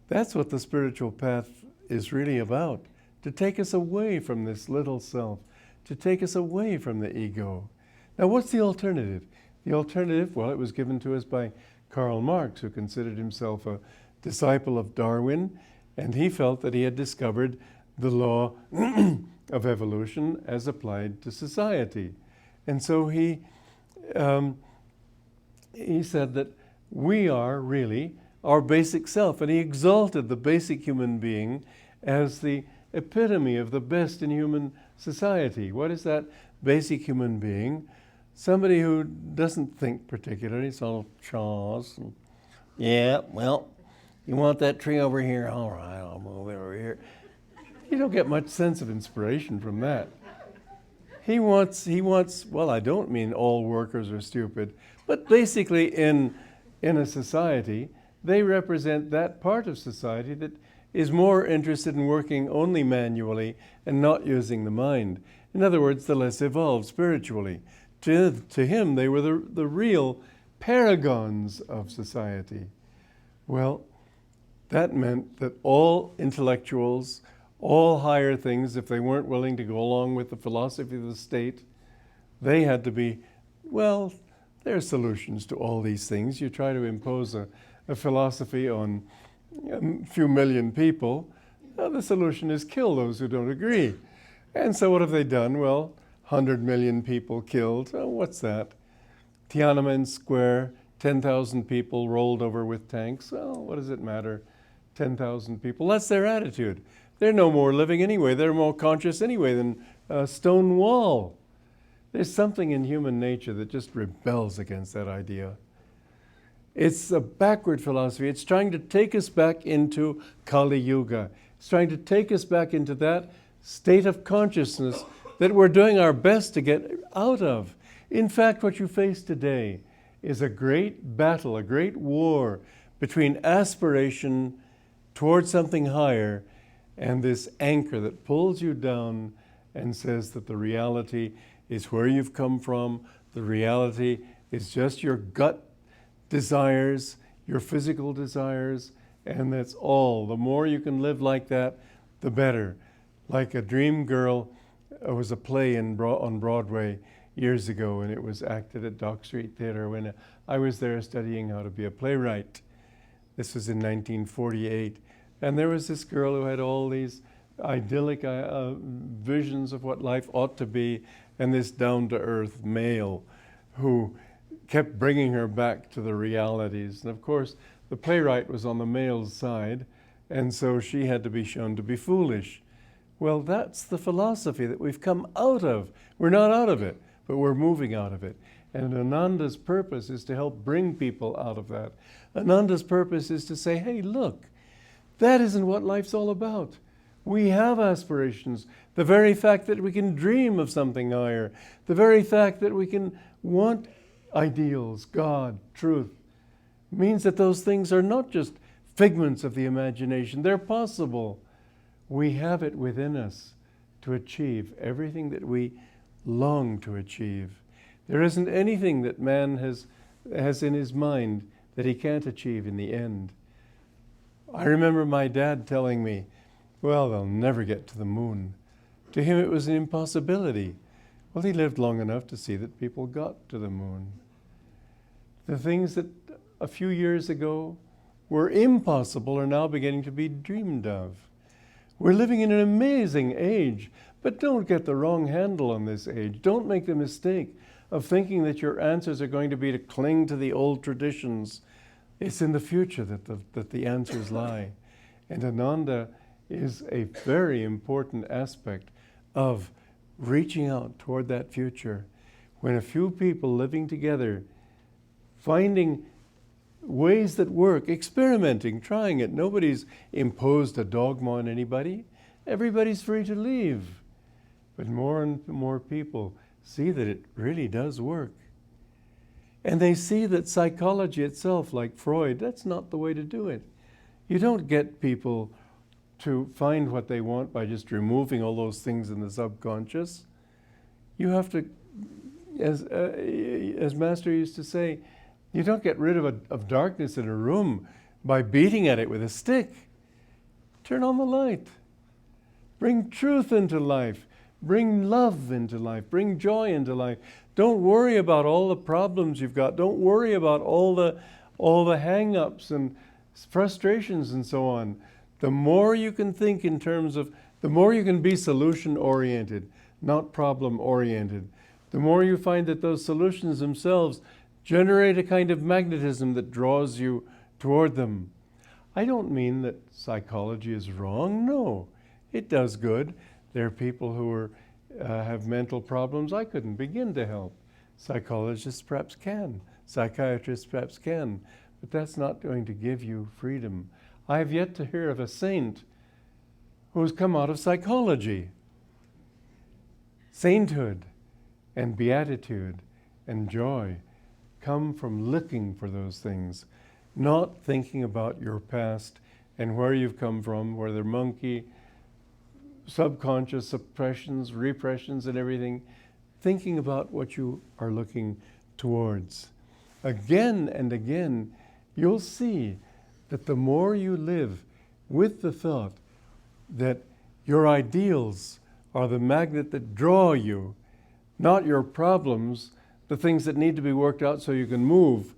That's what the spiritual path is really about, to take us away from this little self, to take us away from the ego. Now, what's the alternative? The alternative, well, it was given to us by Karl Marx, who considered himself a disciple of Darwin, and he felt that he had discovered the law of evolution as applied to society. And so he said that we are really our basic self, and he exalted the basic human being as the epitome of the best in human society. What is that basic human being? Somebody who doesn't think particularly. It's all chaws. Yeah, well, you want that tree over here? All right, I'll move it over here. You don't get much sense of inspiration from that. He wants, well, I don't mean all workers are stupid, but basically in a society, they represent that part of society that is more interested in working only manually and not using the mind. In other words, the less evolved spiritually. To him, they were the real paragons of society. Well, that meant that all intellectuals, all higher things, if they weren't willing to go along with the philosophy of the state, they had to be, well, there are solutions to all these things. You try to impose a philosophy on a few million people, the solution is kill those who don't agree. And so what have they done? Well, 100 million people killed. Oh, what's that? Tiananmen Square, 10,000 people rolled over with tanks. Well, what does it matter? 10,000 people. That's their attitude. They're no more living anyway. They're more conscious anyway than a stone wall. There's something in human nature that just rebels against that idea. It's a backward philosophy. It's trying to take us back into Kali Yuga. It's trying to take us back into that state of consciousness that we're doing our best to get out of. In fact, what you face today is a great battle, a great war between aspiration towards something higher and this anchor that pulls you down and says that the reality is where you've come from. The reality is just your gut desires, your physical desires, and that's all. The more you can live like that, the better. Like A Dream Girl was a play on Broadway years ago, and it was acted at Dock Street Theatre when I was there studying how to be a playwright. This was in 1948. And there was this girl who had all these idyllic visions of what life ought to be, and this down-to-earth male who kept bringing her back to the realities. And of course, the playwright was on the male's side, and so she had to be shown to be foolish. Well, that's the philosophy that we've come out of. We're not out of it, but we're moving out of it. And Ananda's purpose is to help bring people out of that. Ananda's purpose is to say, hey, look, that isn't what life's all about. We have aspirations. The very fact that we can dream of something higher, the very fact that we can want ideals, God, truth, means that those things are not just figments of the imagination. They're possible. We have it within us to achieve everything that we long to achieve. There isn't anything that man has in his mind that he can't achieve in the end. I remember my dad telling me, well, they'll never get to the moon. To him it was an impossibility. Well, he lived long enough to see that people got to the moon. The things that a few years ago were impossible are now beginning to be dreamed of. We're living in an amazing age, but don't get the wrong handle on this age. Don't make the mistake of thinking that your answers are going to be to cling to the old traditions. It's in the future that the answers lie. And Ananda is a very important aspect of reaching out toward that future. When a few people living together, finding ways that work, experimenting, trying it. Nobody's imposed a dogma on anybody. Everybody's free to leave. But more and more people see that it really does work. And they see that psychology itself, like Freud, that's not the way to do it. You don't get people to find what they want by just removing all those things in the subconscious. You have to, as Master used to say, you don't get rid of darkness in a room by beating at it with a stick. Turn on the light. Bring truth into life. Bring love into life. Bring joy into life. Don't worry about all the problems you've got. Don't worry about all the hang-ups and frustrations and so on. The more you can think in terms of, the more you can be solution-oriented, not problem-oriented, the more you find that those solutions themselves generate a kind of magnetism that draws you toward them. I don't mean that psychology is wrong. No, it does good. There are people who have mental problems I couldn't begin to help. Psychologists perhaps can. Psychiatrists perhaps can. But that's not going to give you freedom. I have yet to hear of a saint who's come out of psychology. Sainthood and beatitude and joy come from looking for those things, not thinking about your past and where you've come from, where the monkey, subconscious suppressions, repressions and everything, thinking about what you are looking towards. Again and again, you'll see that the more you live with the thought that your ideals are the magnet that draw you, not your problems, the things that need to be worked out so you can move,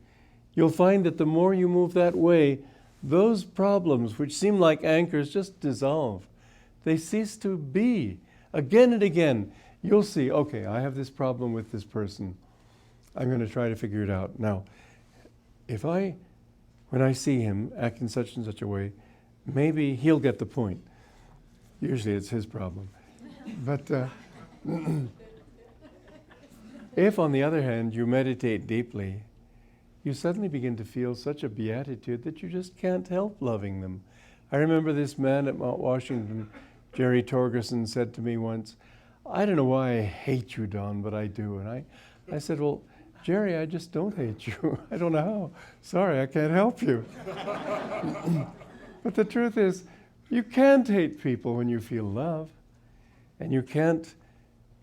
you'll find that the more you move that way, those problems which seem like anchors just dissolve. They cease to be. Again and again, you'll see, okay, I have this problem with this person. I'm going to try to figure it out. Now, when I see him act in such and such a way, maybe he'll get the point. Usually it's his problem. But if, on the other hand, you meditate deeply, you suddenly begin to feel such a beatitude that you just can't help loving them. I remember this man at Mount Washington, Jerry Torgerson, said to me once, I don't know why I hate you, Don, but I do. And I said, well, Jerry, I just don't hate you. I don't know how. Sorry, I can't help you. But the truth is, you can't hate people when you feel love. And you can't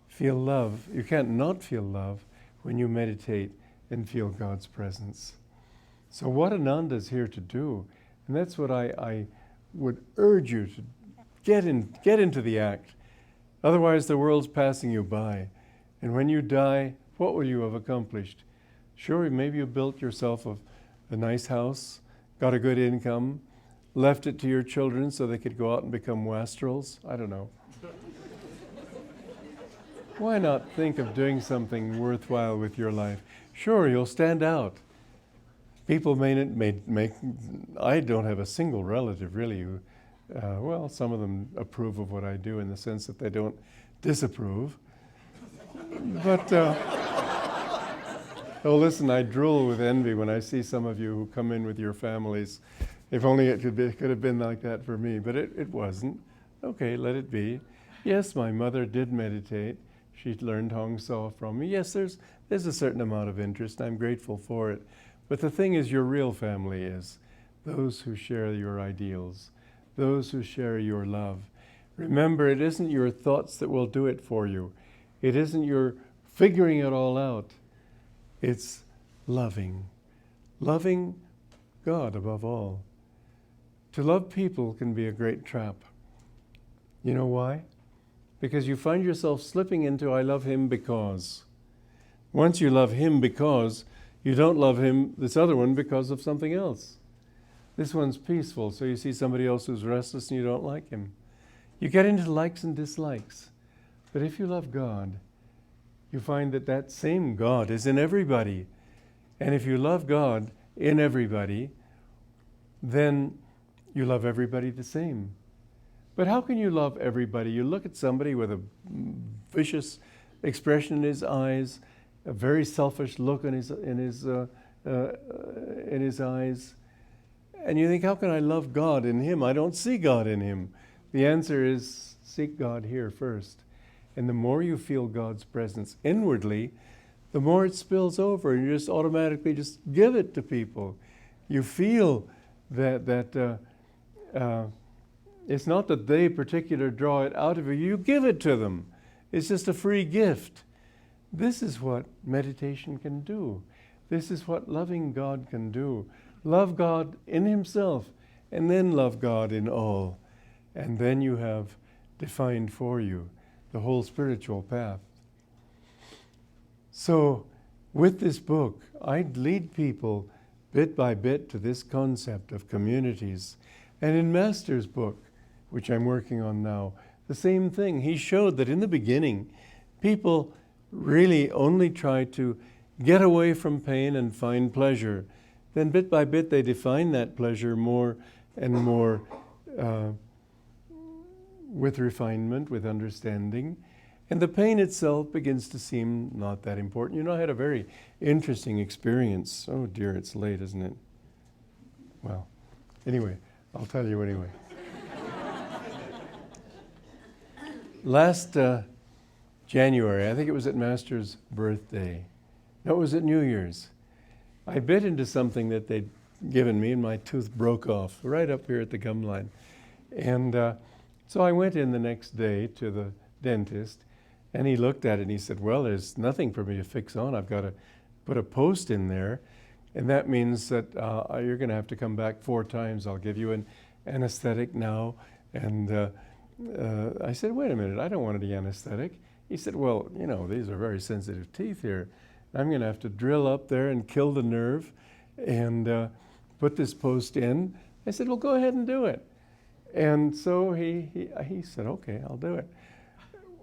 feel love, you can't not feel love when you meditate and feel God's presence. So what Ananda is here to do, and that's what I would urge you to get into the act. Otherwise the world's passing you by. And when you die, what will you have accomplished? Sure, maybe you built yourself a nice house, got a good income, left it to your children so they could go out and become wastrels. I don't know. Why not think of doing something worthwhile with your life? Sure, you'll stand out. People I don't have a single relative really who, well, some of them approve of what I do in the sense that they don't disapprove. But, oh, listen, I drool with envy when I see some of you who come in with your families. If only it could have been like that for me, but it wasn't. Okay, let it be. Yes, my mother did meditate. She learned Hong Sau from me. Yes, there's a certain amount of interest. I'm grateful for it. But the thing is, your real family is those who share your ideals, those who share your love. Remember, it isn't your thoughts that will do it for you. It isn't your figuring it all out. It's loving. Loving God above all. To love people can be a great trap. You know why? Because you find yourself slipping into I love him because. Once you love him because, you don't love him, this other one, because of something else. This one's peaceful, so you see somebody else who's restless and you don't like him. You get into likes and dislikes. But if you love God, you find that that same God is in everybody. And if you love God in everybody, then you love everybody the same. But how can you love everybody? You look at somebody with a vicious expression in his eyes, a very selfish look in his eyes, and you think, how can I love God in him? I don't see God in him. The answer is seek God here first. And the more you feel God's presence inwardly, the more it spills over, and you just automatically just give it to people. You feel that it's not that they particularly draw it out of you, you give it to them. It's just a free gift. This is what meditation can do. This is what loving God can do. Love God in himself, and then love God in all. And then you have defined for you the whole spiritual path. So, with this book, I'd lead people bit by bit to this concept of communities. And in Master's book, which I'm working on now, the same thing. He showed that in the beginning, people really only try to get away from pain and find pleasure. Then bit by bit, they define that pleasure more and more with refinement, with understanding. And the pain itself begins to seem not that important. You know, I had a very interesting experience. Oh dear, it's late, isn't it? Well, anyway, I'll tell you anyway. Last January, I think it was at Master's birthday. No, it was at New Year's. I bit into something that they'd given me and my tooth broke off right up here at the gum line. And so I went in the next day to the dentist, and he looked at it and he said, well, there's nothing for me to fix on. I've got to put a post in there, and that means that you're going to have to come back 4 times. I'll give you an anesthetic now. And I said, wait a minute, I don't want any anesthetic. He said, well, you know, these are very sensitive teeth here. I'm going to have to drill up there and kill the nerve and put this post in. I said, well, go ahead and do it. And so he said, okay, I'll do it.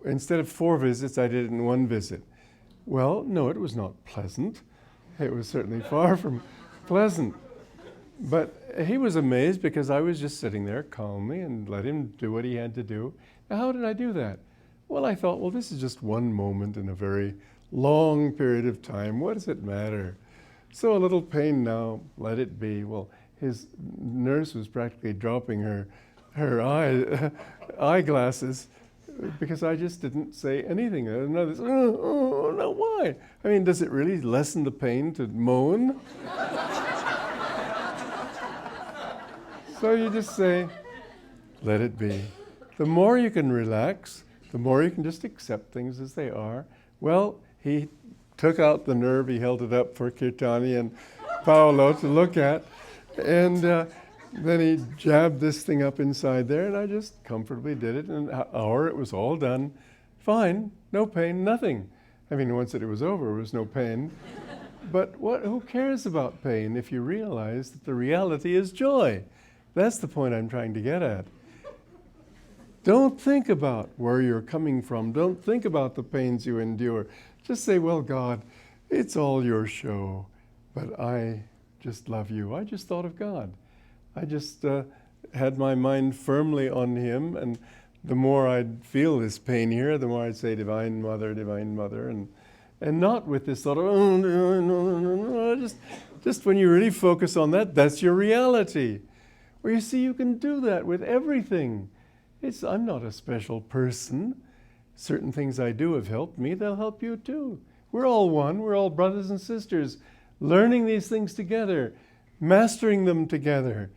Instead of 4 visits, I did it in 1 visit. Well, no, it was not pleasant. It was certainly far from pleasant. But he was amazed because I was just sitting there calmly and let him do what he had to do. Now, how did I do that? Well, I thought, well, this is just one moment in a very long period of time. What does it matter? So a little pain now, let it be. Well, his nurse was practically dropping her eyeglasses because I just didn't say anything. Another, oh, no, why? I mean, does it really lessen the pain to moan? So you just say, let it be. The more you can relax, the more you can just accept things as they are. Well, he took out the nerve, he held it up for Kirtani and Paolo to look at, and then he jabbed this thing up inside there, and I just comfortably did it. In an hour, it was all done. Fine, no pain, nothing. I mean, once that it was over, there was no pain. But who cares about pain if you realize that the reality is joy? That's the point I'm trying to get at. Don't think about where you're coming from. Don't think about the pains you endure. Just say, well, God, it's all your show, but I just love you. I just thought of God. I just had my mind firmly on him, and the more I'd feel this pain here, the more I'd say, Divine Mother, and not with this thought of, oh, no. Just when you really focus on that, that's your reality. Well, you see, you can do that with everything. I'm not a special person. Certain things I do have helped me, they'll help you too. We're all one, we're all brothers and sisters, learning these things together, mastering them together.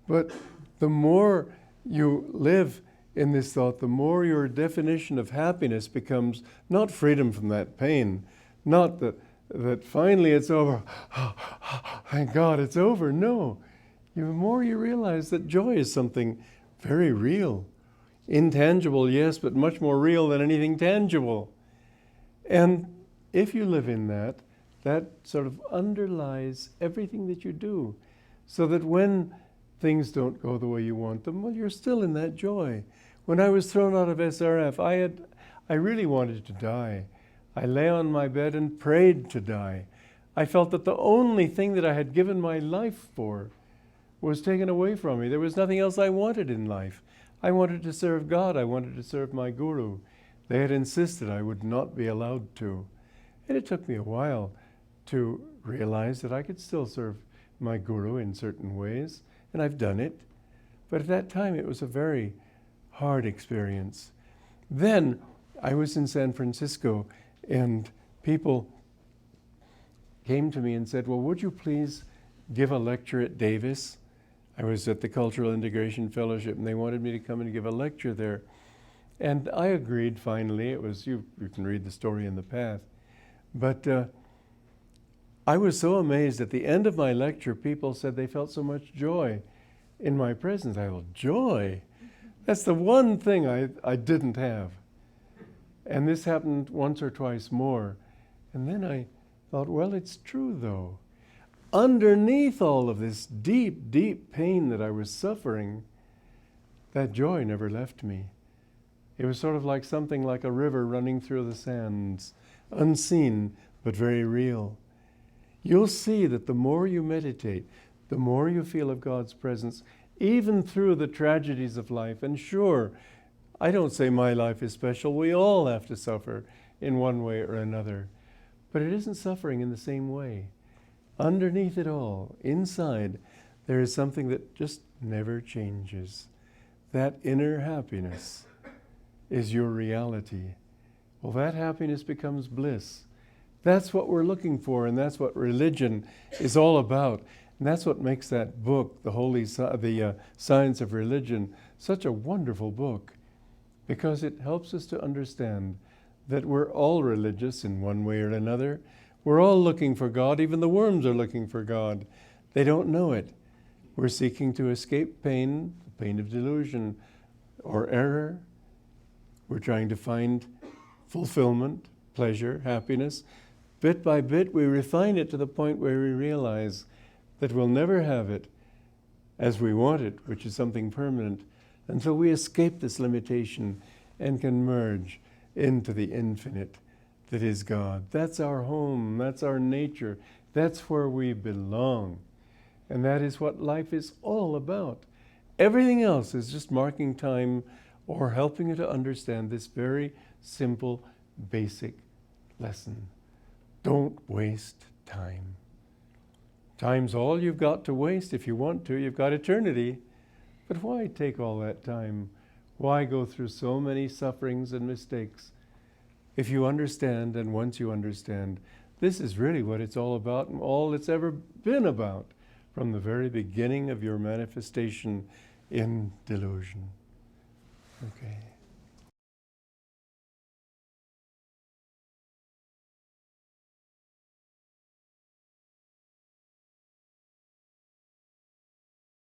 But the more you live in this thought, the more your definition of happiness becomes not freedom from that pain, not that finally it's over, thank God it's over. No, the more you realize that joy is something very real. Intangible, yes, but much more real than anything tangible. And if you live in that, that sort of underlies everything that you do, so that when things don't go the way you want them, well, you're still in that joy. When I was thrown out of SRF, I really wanted to die. I lay on my bed and prayed to die. I felt that the only thing that I had given my life for was taken away from me. There was nothing else I wanted in life. I wanted to serve God. I wanted to serve my guru. They had insisted I would not be allowed to. And it took me a while to realize that I could still serve my guru in certain ways, and I've done it. But at that time, it was a very hard experience. Then I was in San Francisco, and people came to me and said, well, would you please give a lecture at Davis? I was at the Cultural Integration Fellowship, and they wanted me to come and give a lecture there. And I agreed finally. It was, you can read the story in the path. But I was so amazed. At the end of my lecture, people said they felt so much joy in my presence. I thought, joy? That's the one thing I didn't have. And this happened once or twice more. And then I thought, well, it's true though. Underneath all of this deep, deep pain that I was suffering, that joy never left me. It was sort of like something like a river running through the sands, unseen but very real. You'll see that the more you meditate, the more you feel of God's presence, even through the tragedies of life. And sure, I don't say my life is special. We all have to suffer in one way or another. But it isn't suffering in the same way. Underneath it all, inside, there is something that just never changes. That inner happiness is your reality. Well, that happiness becomes bliss. That's what we're looking for, and that's what religion is all about. And that's what makes that book, the Science of Religion, such a wonderful book, because it helps us to understand that we're all religious in one way or another. We're all looking for God. Even the worms are looking for God. They don't know it. We're seeking to escape pain, the pain of delusion or error. We're trying to find fulfillment, pleasure, happiness. Bit by bit, we refine it to the point where we realize that we'll never have it as we want it, which is something permanent, until we escape this limitation and can merge into the infinite that is God. That's our home, that's our nature, that's where we belong. And that is what life is all about. Everything else is just marking time or helping you to understand this very simple, basic lesson. Don't waste time. Time's all you've got to waste. If you want to, you've got eternity. But why take all that time? Why go through so many sufferings and mistakes? If you understand, and once you understand, this is really what it's all about and all it's ever been about from the very beginning of your manifestation in delusion. Okay.